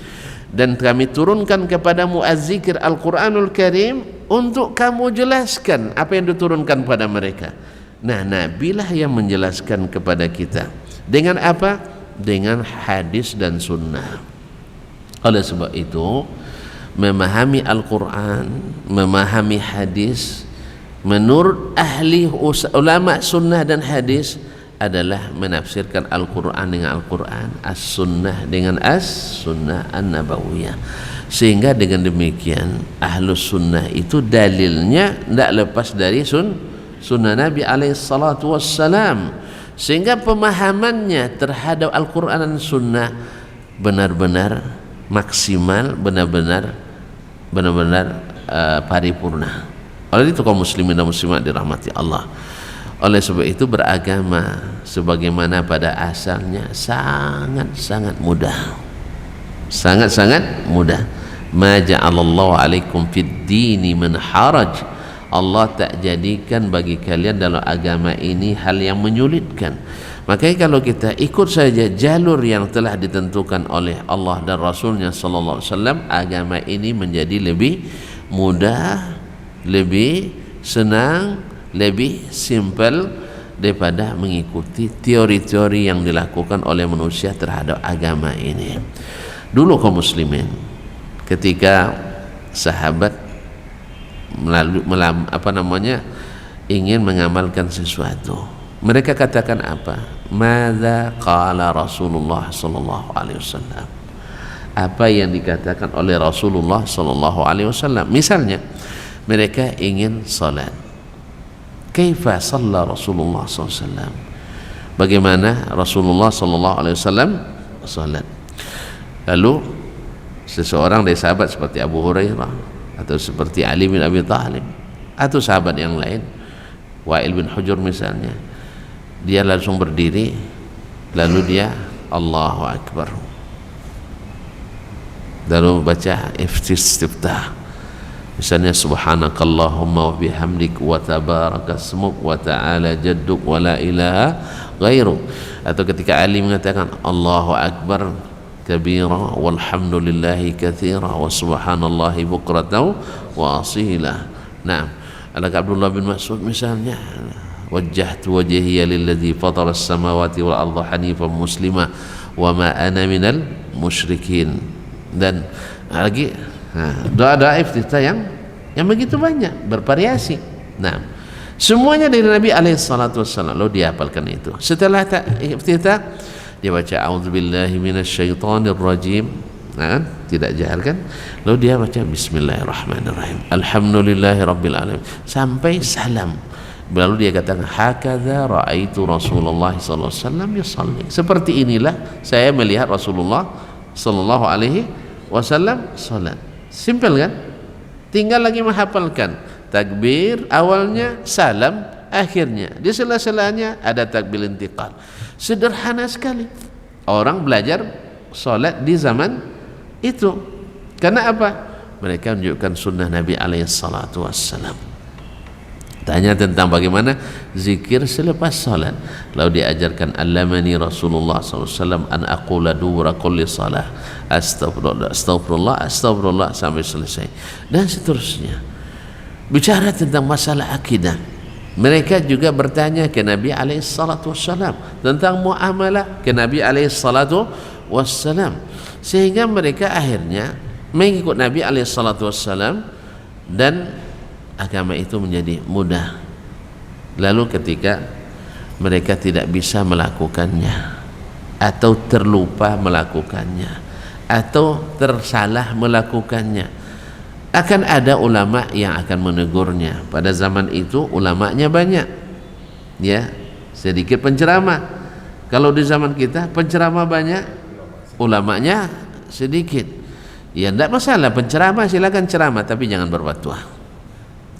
dan kami turunkan kepadamu az-zikr Al-Quranul Karim untuk kamu jelaskan apa yang diturunkan pada mereka. Nah, nabilah yang menjelaskan kepada kita dengan apa? Dengan hadis dan sunnah. Oleh sebab itu, memahami Al-Quran, memahami hadis, menurut ahli ulama sunnah dan hadis adalah menafsirkan Al-Quran dengan Al-Quran, As-Sunnah dengan As-Sunnah An-Nabawiyah. Sehingga dengan demikian ahlus sunnah itu dalilnya tidak lepas dari sunnah Nabi alaihissalatu wassalam, sehingga pemahamannya terhadap Al-Quran dan sunnah benar-benar maksimal, benar-benar paripurna. Oleh itu kaum muslimin dan muslimat dirahmati Allah, oleh sebab itu beragama sebagaimana pada asalnya sangat-sangat mudah, sangat-sangat mudah. Ma ja'alallahu alaikum fid dini min haraj. Allah tak jadikan bagi kalian dalam agama ini hal yang menyulitkan. Makanya kalau kita ikut saja jalur yang telah ditentukan oleh Allah dan Rasulnya sallallahu alaihi wasallam, agama ini menjadi lebih mudah, lebih senang, lebih simple daripada mengikuti teori-teori yang dilakukan oleh manusia terhadap agama ini. Dulu kaum muslimin, ketika sahabat ingin mengamalkan sesuatu, mereka katakan apa? Madza qala Rasulullah sallallahu alaihi wasallam. Apa yang dikatakan oleh Rasulullah sallallahu alaihi wasallam. Misalnya mereka ingin salat, kaifa shalla Rasulullah sallallahu alaihi wasallam, bagaimana Rasulullah sallallahu alaihi wasallam salat. Lalu seseorang dari sahabat seperti Abu Hurairah atau seperti Ali bin Abi Thalib atau sahabat yang lain, Wa'il bin Hujur misalnya, dia langsung berdiri lalu dia Allahu Akbar, lalu baca istiftah, misalnya subhanakallahumma wa bihamdik wa tabarakasmuk wa ta'ala jadduk wa la ilaha ghairu. Atau ketika Ali mengatakan Allahu Akbar kabira walhamdulillahi katsira wa subhanallahi bukratan wa asila. Nah, ada Abdullah bin Mas'ud misalnya, wajjahtu wajhiya lilladzi fatara as-samawati wal arda hanifan muslima wa ma ana minal musyrikin. Dan lagi doa-doa iftitah yang begitu banyak, bervariasi. Nah, semuanya dari Nabi alaihissalatu wassalam. Lalu dia hafalkan itu. Setelah iftitah dia baca a'udzubillahi minasyaitonir rajim. Nah, tidak jahar kan? Lalu dia baca bismillahirrahmanirrahim, alhamdulillahirabbil alamin, sampai salam. Lalu dia katakan hakadza raaitu Rasulullah sallallahu alaihi wasallam yusalli. Seperti inilah saya melihat Rasulullah sallallahu alaihi wasallam salat. Simple kan? Tinggal lagi menghafalkan takbir awalnya, salam akhirnya, di sela-selanya ada takbir intiqal. Sederhana sekali orang belajar salat di zaman itu. Karena apa? Mereka menunjukkan sunnah Nabi alaihissalatu wassalam. Tanya tentang bagaimana zikir selepas salat. Lalu diajarkan allamani Rasulullah SAW an aqula dubura kulli salah astagfirullah astagfirullah astagfirullah sampai selesai dan seterusnya. Bicara tentang masalah akidah, mereka juga bertanya ke Nabi SAW tentang muamalah ke Nabi SAW, sehingga mereka akhirnya mengikut Nabi SAW dan agama itu menjadi mudah. Lalu ketika mereka tidak bisa melakukannya atau terlupa melakukannya atau tersalah melakukannya, akan ada ulama yang akan menegurnya. Pada zaman itu ulamanya banyak, ya, sedikit penceramah. Kalau di zaman kita penceramah banyak, ulamanya sedikit. Ya tidak masalah, penceramah silakan ceramah, tapi jangan berfatwa.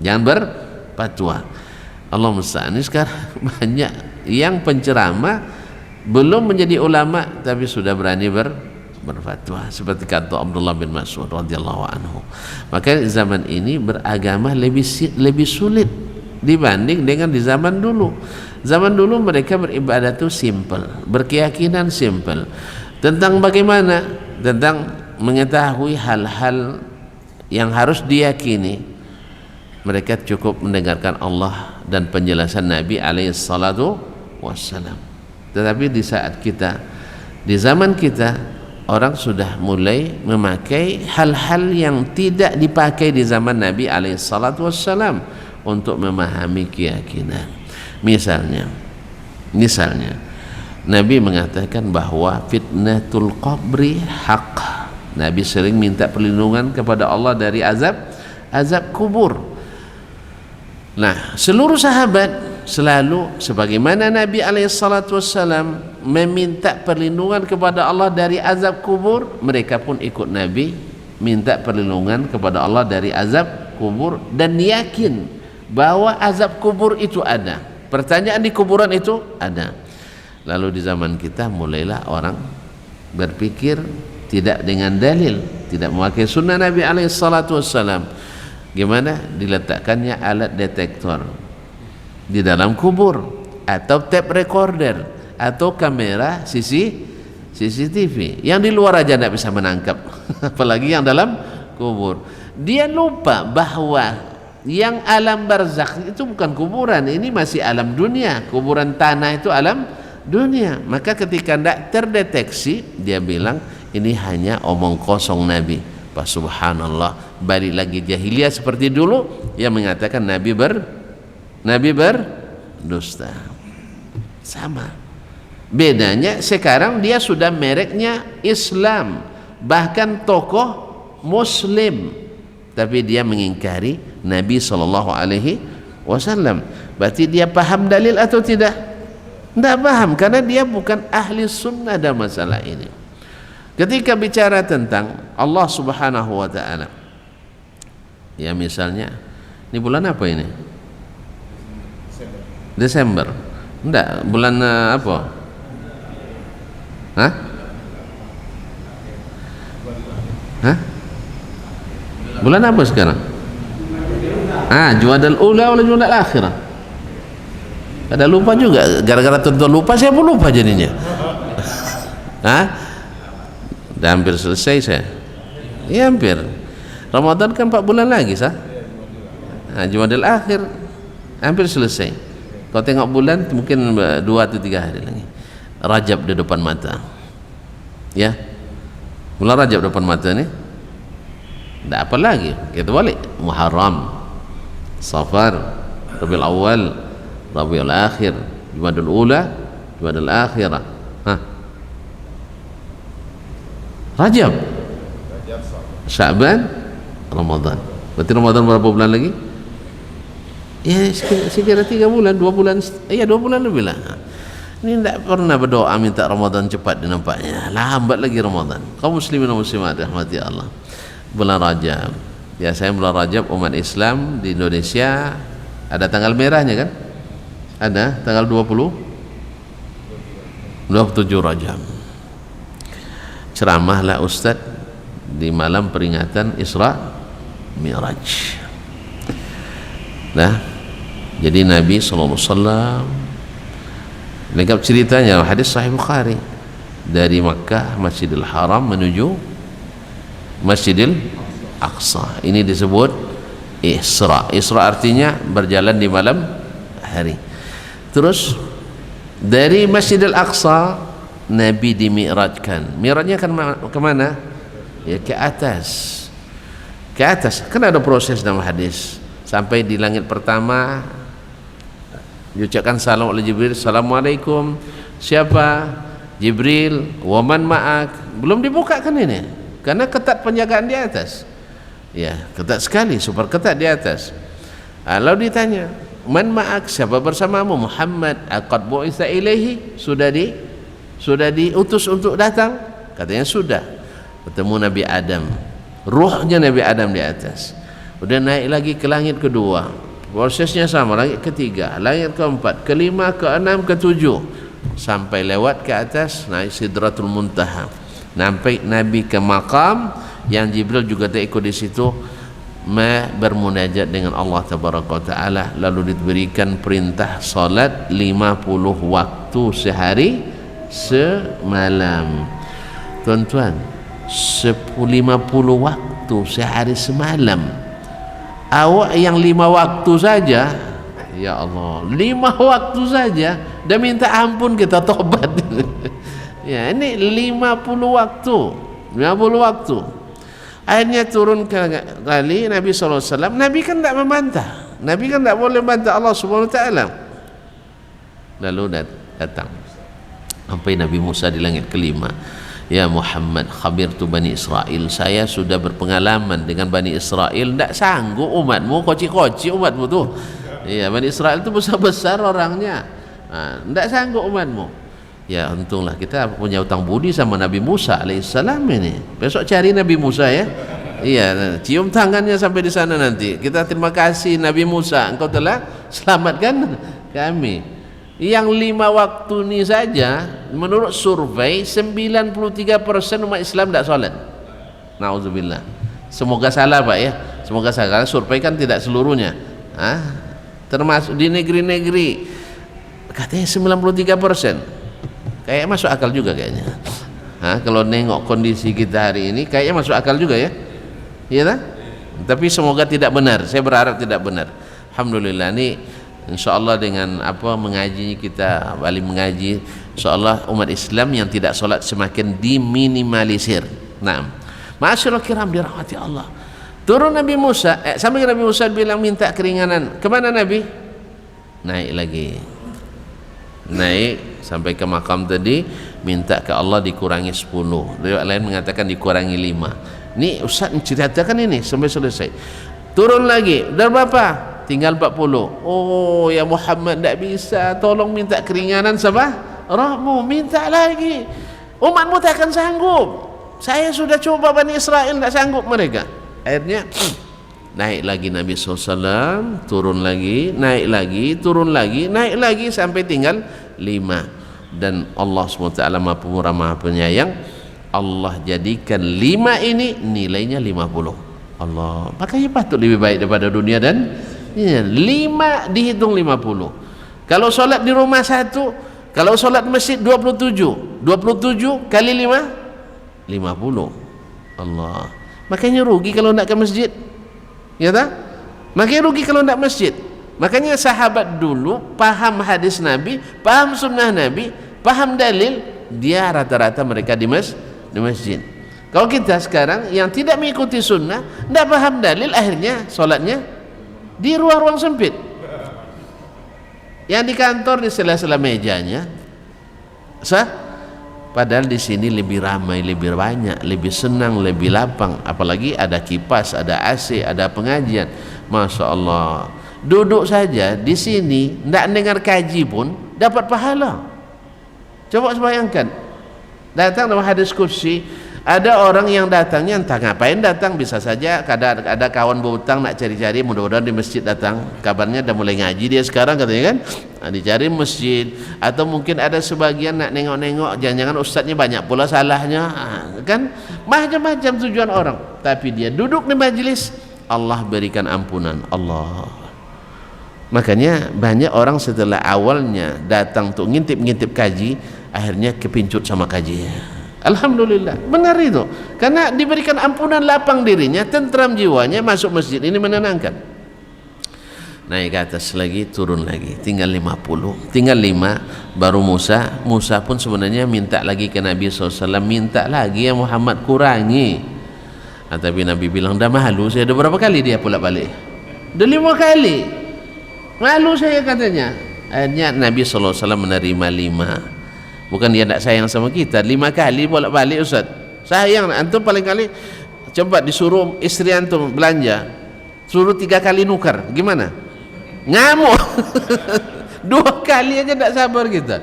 Jangan berfatwa. Allah musta'an. Sekarang banyak yang penceramah belum menjadi ulama tapi sudah berani berfatwa, seperti kata Abdullah bin Mas'ud radhiyallahu anhu. Maka zaman ini beragama lebih sulit dibanding dengan di zaman dulu. Zaman dulu mereka beribadah itu simple, berkeyakinan simple. Tentang bagaimana? Tentang mengetahui hal-hal yang harus diyakini. Mereka cukup mendengarkan Allah dan penjelasan Nabi SAW. Tetapi di saat kita, di zaman kita, orang sudah mulai memakai hal-hal yang tidak dipakai di zaman Nabi SAW untuk memahami keyakinan. Misalnya Nabi mengatakan bahwa fitnatul qabri haq. Nabi sering minta perlindungan kepada Allah dari azab kubur. Nah, seluruh sahabat selalu sebagaimana Nabi SAW meminta perlindungan kepada Allah dari azab kubur, mereka pun ikut Nabi minta perlindungan kepada Allah dari azab kubur dan yakin bahwa azab kubur itu ada, pertanyaan di kuburan itu ada. Lalu di zaman kita mulailah orang berpikir tidak dengan dalil, tidak memakai sunnah Nabi SAW. Gimana? Diletakkannya alat detektor di dalam kubur atau tape recorder atau kamera CCTV yang di luar aja tidak bisa menangkap apalagi yang dalam kubur. Dia lupa bahwa yang alam barzakh itu bukan kuburan, ini masih alam dunia. Kuburan tanah itu alam dunia. Maka ketika tidak terdeteksi, dia bilang ini hanya omong kosong Nabi. Pak subhanallah, balik lagi jahiliyah seperti dulu yang mengatakan Nabi berdusta. Sama. Bedanya sekarang dia sudah mereknya Islam, bahkan tokoh Muslim, tapi dia mengingkari Nabi SAW. Berarti dia paham dalil atau tidak? Tidak paham, karena dia bukan ahli sunnah dalam masalah ini. Ketika bicara tentang Allah Subhanahu wa ta'ala, ya misalnya ini bulan apa ini? Desember. Enggak, bulan apa? Hah? Bulan apa sekarang? Jumadal ula atau Jumadal akhirah? Ada lupa juga, gara-gara tentu lupa saya pun lupa jadinya. Dah hampir selesai saya. Ya hampir. Ramadan kan 4 bulan lagi sah. Jumadil akhir hampir selesai. Kalau tengok bulan mungkin 2 atau 3 hari lagi. Rajab di depan mata. Ya. Bulan Rajab depan mata ni. Tak apa lagi. Kita balik Muharram, Safar, Rabiul Awal, Rabiul Akhir, Jumadil Ula, Jumadil Akhirah. Rajab, Sya'ban, Ramadan. Berarti Ramadan berapa bulan lagi? Ya sekira 3 bulan, 2 bulan. 2 bulan lebih lah. Ini tidak pernah berdoa minta Ramadan cepat dinampaknya. Lambat lagi Ramadan. Kaum muslimin dan muslimat rahmati Allah. Bulan Rajab. Ya, saya bulan Rajab umat Islam di Indonesia ada tanggal merahnya kan? Ada tanggal 27 Rajab. Ceramahlah Ustaz di malam peringatan Isra Mi'raj. Nah, Jadi Nabi SAW, lengkap ceritanya hadis Sahih Bukhari, dari Makkah Masjidil Haram menuju Masjidil Aqsa. Ini disebut Isra. Isra artinya berjalan di malam hari. Terus dari Masjidil Aqsa Nabi dimi'rajkan. Mi'rajnya kan kemana? Ya ke atas. Ke atas. Kan ada proses dalam hadis. Sampai di langit pertama diucapkan salam oleh Jibril. Assalamualaikum. Siapa? Jibril. Waman ma'ak. Belum dibuka kan ini? Karena ketat penjagaan di atas. Ya, ketat sekali, super ketat di atas. Lalu ditanya, man ma'ak, siapa bersamamu? Muhammad. Aqad bu'itsa ilaihi, sudah diutus untuk datang? Katanya sudah. Ketemu Nabi Adam, ruhnya Nabi Adam di atas. Udah naik lagi ke langit kedua, prosesnya sama. Langit ketiga, langit keempat, kelima, keenam, ketujuh, sampai lewat ke atas, naik Sidratul Muntaha, sampai Nabi ke makam yang Jibril juga ikut di situ, bermunajat dengan Allah Tabaraka wa Ta'ala. Lalu diberikan perintah salat 50 waktu sehari semalam. Tuan-tuan, 50 waktu sehari semalam. Awak yang 5 waktu saja, ya Allah, 5 waktu saja dah minta ampun, kita tobat. Ya, ini 50 waktu, 50 waktu. Akhirnya turun kali Nabi SAW. Nabi kan tidak membantah, Nabi kan tidak boleh membantah Allah Subhanahu Wa Taala. Lalu datang sampai Nabi Musa di langit kelima. Ya Muhammad, khabirtu Bani Israel, saya sudah berpengalaman dengan Bani Israel. Tidak sanggup umatmu, koci-koci umatmu tuh. Ya, Bani Israel itu besar-besar orangnya. Tidak sanggup umatmu. Ya untunglah kita punya utang budi sama Nabi Musa alaihissalam ini. Besok cari Nabi Musa ya. Iya, cium tangannya sampai di sana nanti. Kita terima kasih Nabi Musa, engkau telah selamatkan kami. Yang 5 waktu ini saja, menurut survei 93% umat Islam tidak sholat. Nauzubillah. Semoga salah Pak ya. Semoga salah. Karena survei kan tidak seluruhnya. Termasuk di negeri-negeri katanya 93%. Kayak masuk akal juga kayaknya. Kalau nengok kondisi kita hari ini kayaknya masuk akal juga ya. Iya tak? Tapi semoga tidak benar. Saya berharap tidak benar. Alhamdulillah, ini insyaallah dengan mengaji kita balik mengaji, insyaallah umat Islam yang tidak sholat semakin diminimalisir. Naam. Ma'asyiral kiram dirahmati Allah. Turun Nabi Musa, sampai Nabi Musa bilang minta keringanan. Kemana Nabi? Naik lagi. Naik sampai ke makam tadi, minta ke Allah dikurangi 10. Riwayat lain mengatakan dikurangi 5. Ini Ustaz menceritakan ini sampai selesai. Turun lagi, udah berapa? Tinggal 40. Oh ya Muhammad, tidak bisa, tolong minta keringanan sama Rahmu, minta lagi. Umatmu tak akan sanggup. Saya sudah coba Bani Israel, tidak sanggup mereka. Akhirnya naik lagi Nabi SAW, turun lagi, naik lagi, turun lagi, naik lagi, sampai tinggal 5. Dan Allah SWT Maha Pemurah Maha Penyayang, Allah jadikan 5 ini nilainya 50. Allah, makanya patut lebih baik daripada dunia dan 5 dihitung 50. Kalau solat di rumah 1, kalau solat masjid 27 kali 5 50. Allah, makanya rugi kalau tidak ke masjid. Ya tak? Makanya rugi kalau tidak masjid. Makanya sahabat dulu paham hadis Nabi, paham sunnah Nabi, paham dalil, dia rata-rata mereka di masjid. Kalau kita sekarang yang tidak mengikuti sunnah, tidak paham dalil, akhirnya solatnya di ruang-ruang sempit. Yang di kantor di sela-sela mejanya, padahal di sini lebih ramai, lebih banyak, lebih senang, lebih lapang. Apalagi ada kipas, ada AC, ada pengajian. Masya Allah. Duduk saja di sini, tidak dengar kaji pun dapat pahala. Coba bayangkan, datang dalam hadis kursi, ada orang yang datangnya entah ngapain datang, bisa saja ada kawan berhutang nak cari-cari, mudah-mudahan di masjid datang, kabarnya dah mulai ngaji dia sekarang katanya kan, dicari masjid. Atau mungkin ada sebagian nak nengok-nengok, jangan-jangan ustadznya banyak pula salahnya, kan macam-macam tujuan orang. Tapi dia duduk di majlis, Allah berikan ampunan. Allah Makanya banyak orang setelah awalnya datang untuk ngintip-ngintip kaji, akhirnya kepincut sama kaji. Alhamdulillah, benar itu. Karena diberikan ampunan, lapang dirinya, tentram jiwanya, masuk masjid ini menenangkan. Naik ke atas lagi, turun lagi, tinggal 50, tinggal 5, baru Musa pun sebenarnya minta lagi ke Nabi SAW, minta lagi ya Muhammad, kurangi. Tapi Nabi bilang, dah malu saya. Ada berapa kali dia pulak balik? Dah 5 kali, malu saya katanya. Akhirnya Nabi SAW menerima 5. Bukan dia tak sayang sama kita, 5 kali pulak balik Ustaz. Sayang, antum paling kali coba disuruh istri antum belanja, suruh 3 kali nukar, gimana? Ngamuk. 2 kali aja tak sabar kita,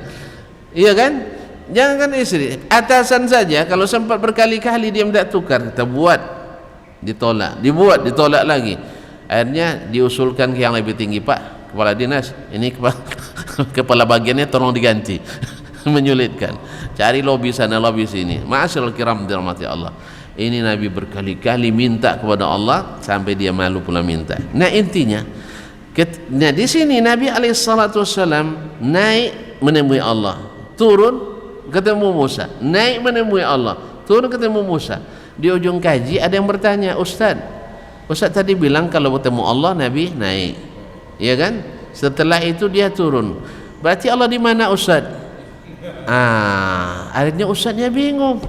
iya kan? Jangan istri, atasan saja kalau sempat berkali-kali dia tidak tukar, kita buat ditolak, dibuat ditolak lagi. Akhirnya diusulkan ke yang lebih tinggi, Pak Kepala Dinas, ini kepala bagiannya tolong diganti. Menyulitkan, cari lobi sana lobi sini. Ma'asyiral kiram dirahmati Allah, ini Nabi berkali-kali minta kepada Allah sampai dia malu pula minta. Nah intinya, nah di sini Nabi alaihissalam naik menemui Allah, turun ketemu Musa, naik menemui Allah, turun ketemu Musa. Di ujung kaji ada yang bertanya, Ustaz tadi bilang kalau bertemu Allah Nabi naik, ya kan? Setelah itu dia turun, berarti Allah di mana Ustaz? Akhirnya Ustaznya bingung.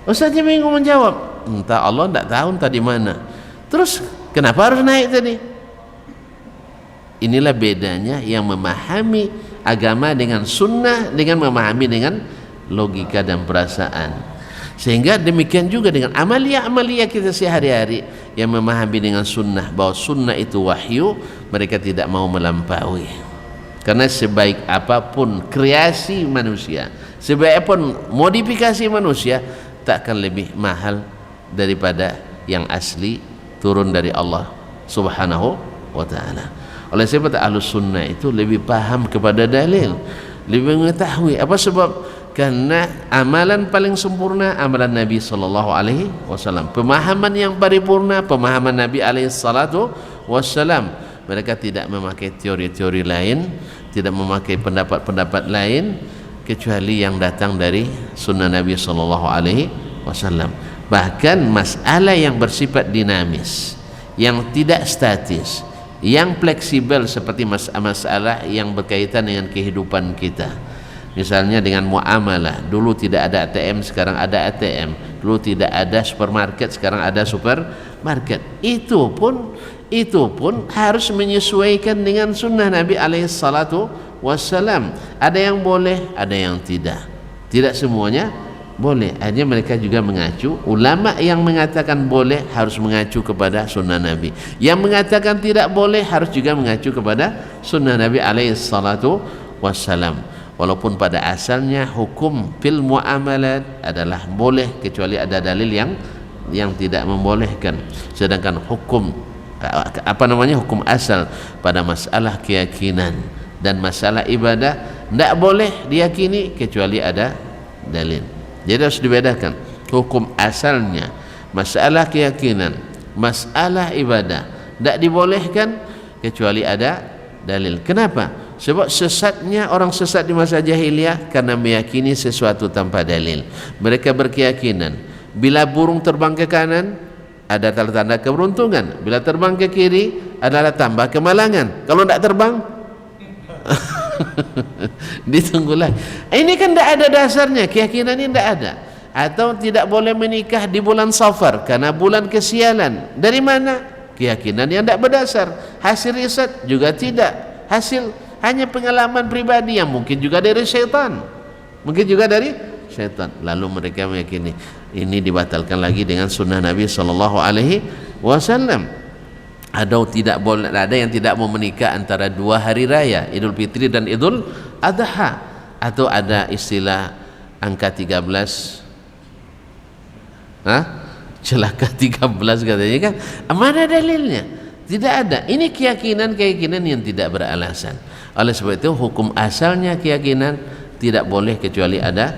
Ustaznya bingung menjawab, entah Allah tidak tahu entah di mana. Terus kenapa harus naik tadi? Inilah bedanya yang memahami agama dengan sunnah dengan memahami dengan logika dan perasaan. Sehingga demikian juga dengan amalia-amalia kita sehari-hari yang memahami dengan sunnah bahwa sunnah itu wahyu, mereka tidak mau melampaui. Karena sebaik apapun kreasi manusia, sebaik apapun modifikasi manusia, tak akan lebih mahal daripada yang asli turun dari Allah Subhanahu wa ta'ala. Oleh sebab Ahlus Sunnah itu lebih paham kepada dalil, lebih mengetahui. Apa sebab? Karena amalan paling sempurna amalan Nabi sallallahu alaihi wasallam. Pemahaman yang paripurna pemahaman Nabi alaihi salatu wasallam. Mereka tidak memakai teori-teori lain, tidak memakai pendapat-pendapat lain kecuali yang datang dari sunnah Nabi sallallahu alaihi wasallam. Bahkan masalah yang bersifat dinamis, yang tidak statis, yang fleksibel seperti masalah yang berkaitan dengan kehidupan kita. Misalnya dengan muamalah, dulu tidak ada ATM, sekarang ada ATM. Dulu tidak ada supermarket, sekarang ada supermarket. Itu pun harus menyesuaikan dengan sunnah Nabi alaihi salatu wassalam. Ada yang boleh, ada yang tidak. Tidak semuanya boleh. Hanya mereka juga mengacu, ulama yang mengatakan boleh harus mengacu kepada sunnah Nabi, yang mengatakan tidak boleh harus juga mengacu kepada sunnah Nabi alaihi salatu wassalam. Walaupun pada asalnya hukum fil muamalat adalah boleh kecuali ada dalil yang tidak membolehkan. Sedangkan hukum hukum asal pada masalah keyakinan dan masalah ibadah tidak boleh diyakini kecuali ada dalil. Jadi harus dibedakan hukum asalnya masalah keyakinan, masalah ibadah tidak dibolehkan kecuali ada dalil. Kenapa? Sebab sesatnya orang sesat di masa jahiliyah karena meyakini sesuatu tanpa dalil. Mereka berkeyakinan bila burung terbang ke kanan ada tanda-tanda keberuntungan, bila terbang ke kiri adalah tambah kemalangan. Kalau tidak terbang ditunggulah. Ini kan tidak ada dasarnya, keyakinan ini tidak ada. Atau tidak boleh menikah di bulan Safar karena bulan kesialan. Dari mana? Keyakinan yang tidak berdasar. Hasil riset juga tidak. Hasil hanya pengalaman pribadi yang mungkin juga dari syaitan. Lalu mereka meyakini ini dibatalkan lagi dengan sunnah Nabi sallallahu alaihi wasallam. Ada yang tidak mau menikah antara 2 hari raya, Idul Fitri dan Idul Adha, atau ada istilah angka 13. Celaka 13 katanya kan. Mana dalilnya? Tidak ada. Ini keyakinan yang tidak beralasan. Oleh sebab itu hukum asalnya keyakinan tidak boleh kecuali ada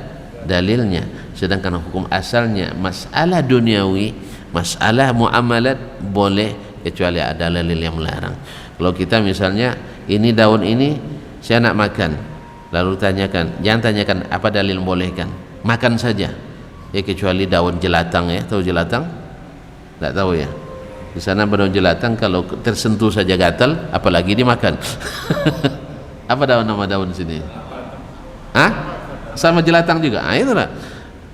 dalilnya. Sedangkan hukum asalnya masalah duniawi, masalah muamalat boleh kecuali ada dalil yang melarang. Kalau kita misalnya ini daun ini saya nak makan, lalu tanyakan, jangan tanyakan apa dalil membolehkan, makan saja ya, kecuali daun jelatang ya, tahu jelatang? Tidak tahu ya. Di sana daun jelatang kalau tersentuh saja gatal, apalagi dimakan. Apa nama daun sini? Hah? Sama jelatang juga. Ah, itulah.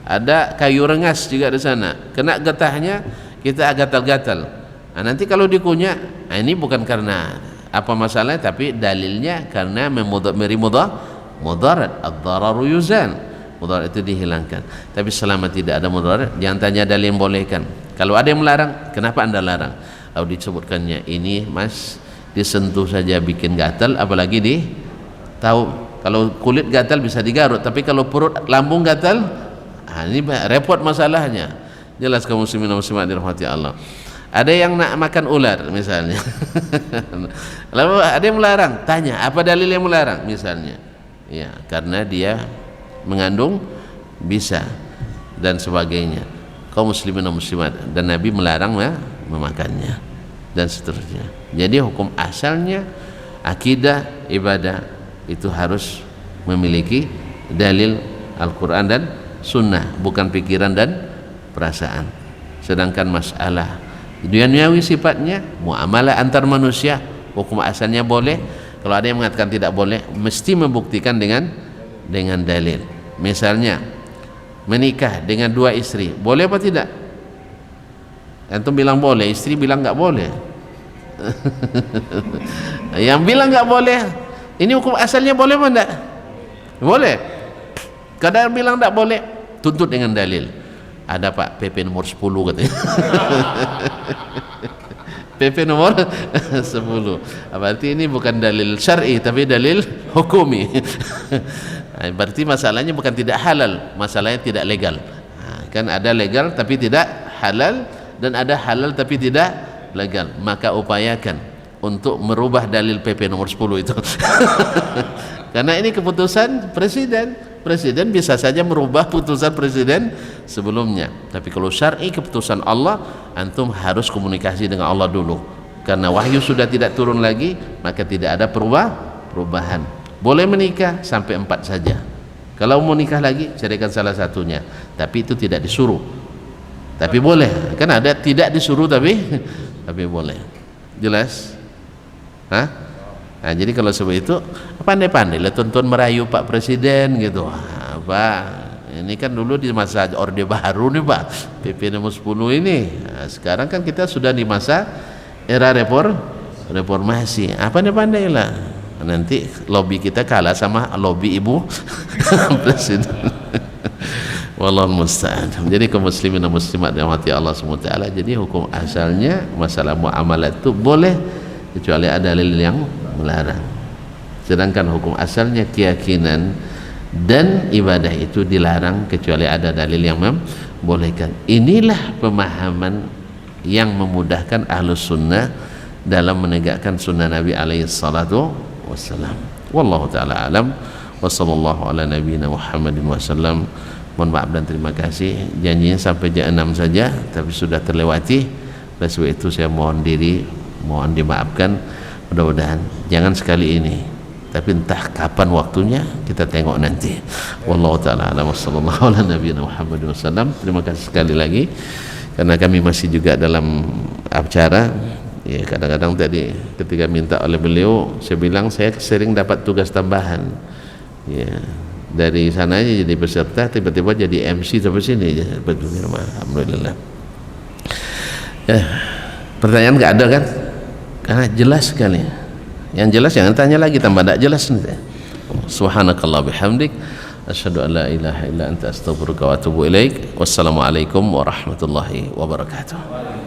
Ada kayu rengas juga di sana. Kena getahnya kita gatal-gatal. Nah, nanti kalau dikunyah, nah ini bukan karena apa masalahnya, tapi dalilnya karena memberi mudarat. Ad-dararu yuzan. Mudarat itu dihilangkan. Tapi selama tidak ada mudarat, jangan tanya dalil yang bolehkan. Kalau ada yang melarang, kenapa Anda larang? Lalu disebutkannya ini Mas disentuh saja bikin gatal, apalagi tahu kalau kulit gatal bisa digarut, tapi kalau perut lambung gatal, ini repot masalahnya. Jelas kaum muslimin dan muslimat dirahmati Allah. Ada yang nak makan ular misalnya. Lalu ada yang melarang, tanya apa dalil yang melarang misalnya. Ya, karena dia mengandung bisa dan sebagainya. Kaum muslimin dan muslimat, dan Nabi melarang memakannya dan seterusnya. Jadi hukum asalnya akidah ibadah itu harus memiliki dalil Al-Quran dan Sunnah, bukan pikiran dan perasaan. Sedangkan masalah duniawi sifatnya, muamalah antar manusia, hukum asalnya boleh. Kalau ada yang mengatakan tidak boleh, mesti membuktikan dengan dalil. Misalnya menikah dengan dua istri, boleh apa tidak? Antum bilang boleh, istri bilang nggak boleh. Yang bilang nggak boleh, ini hukum asalnya boleh apa enggak? Boleh. Kadang bilang nggak boleh, tuntut dengan dalil. Ada Pak PP nomor 10 katanya. PP nomor 10. Berarti ini bukan dalil syar'i tapi dalil hukumi. Berarti masalahnya bukan tidak halal, masalahnya tidak legal. Kan ada legal tapi tidak halal, dan ada halal tapi tidak legal. Maka upayakan untuk merubah dalil PP nomor 10 itu. Karena ini keputusan presiden. Presiden bisa saja merubah putusan presiden sebelumnya. Tapi kalau syar'i keputusan Allah, antum harus komunikasi dengan Allah dulu. Karena wahyu sudah tidak turun lagi, maka tidak ada perubahan. Boleh menikah sampai 4 saja. Kalau mau nikah lagi, carikan salah satunya. Tapi itu tidak disuruh. Tapi boleh. Kan ada tidak disuruh tapi boleh. Jelas? Hah? Nah, jadi kalau seperti itu pandai-pandai lah tuan-tuan merayu Pak Presiden gitu. Pak, ini kan dulu di masa Orde Baru nih Pak, PP nomor 10 ini. Nah, sekarang kan kita sudah di masa era reformasi. Pandai-pandai lah. Nanti lobby kita kalah sama lobby Ibu Presiden. Wallahu musta'an. Jadi kaum muslimin dan muslimat yang mati Allah SWT. Jadi hukum asalnya masalah muamalat itu boleh kecuali ada dalil yang melarang. Sedangkan hukum asalnya keyakinan dan ibadah itu dilarang kecuali ada dalil yang membolehkan. Inilah pemahaman yang memudahkan ahlus sunnah dalam menegakkan sunnah Nabi alaihi salatu wassalam. Wallahu ta'ala alam wa sallallahu ala nabiyina Muhammadin wasallam. Mohon maaf dan terima kasih, janjinya sampai jam 6 saja tapi sudah terlewati. Oleh sebab itu saya mohon dimaafkan. Mudah-mudahan jangan sekali ini, tapi entah kapan waktunya kita tengok nanti. Wallahu ta'ala a'lam wa sallallahu ala nabiyina Muhammadin wasallam. Terima kasih sekali lagi karena kami masih juga dalam acara. Ya, kadang-kadang tadi ketika minta oleh beliau, saya bilang saya sering dapat tugas tambahan. Ya, dari sana aja jadi peserta, tiba-tiba jadi MC sampai sini. Alhamdulillah. Pertanyaan nggak ada kan? Karena jelas sekali. Yang jelas jangan tanya lagi, tambah tidak jelas nanti. Subhanakallah bihamdik, asyhadu an la ilaha illa anta astaghfiruka wa atubu ilaik. Wassalamualaikum warahmatullahi wabarakatuh.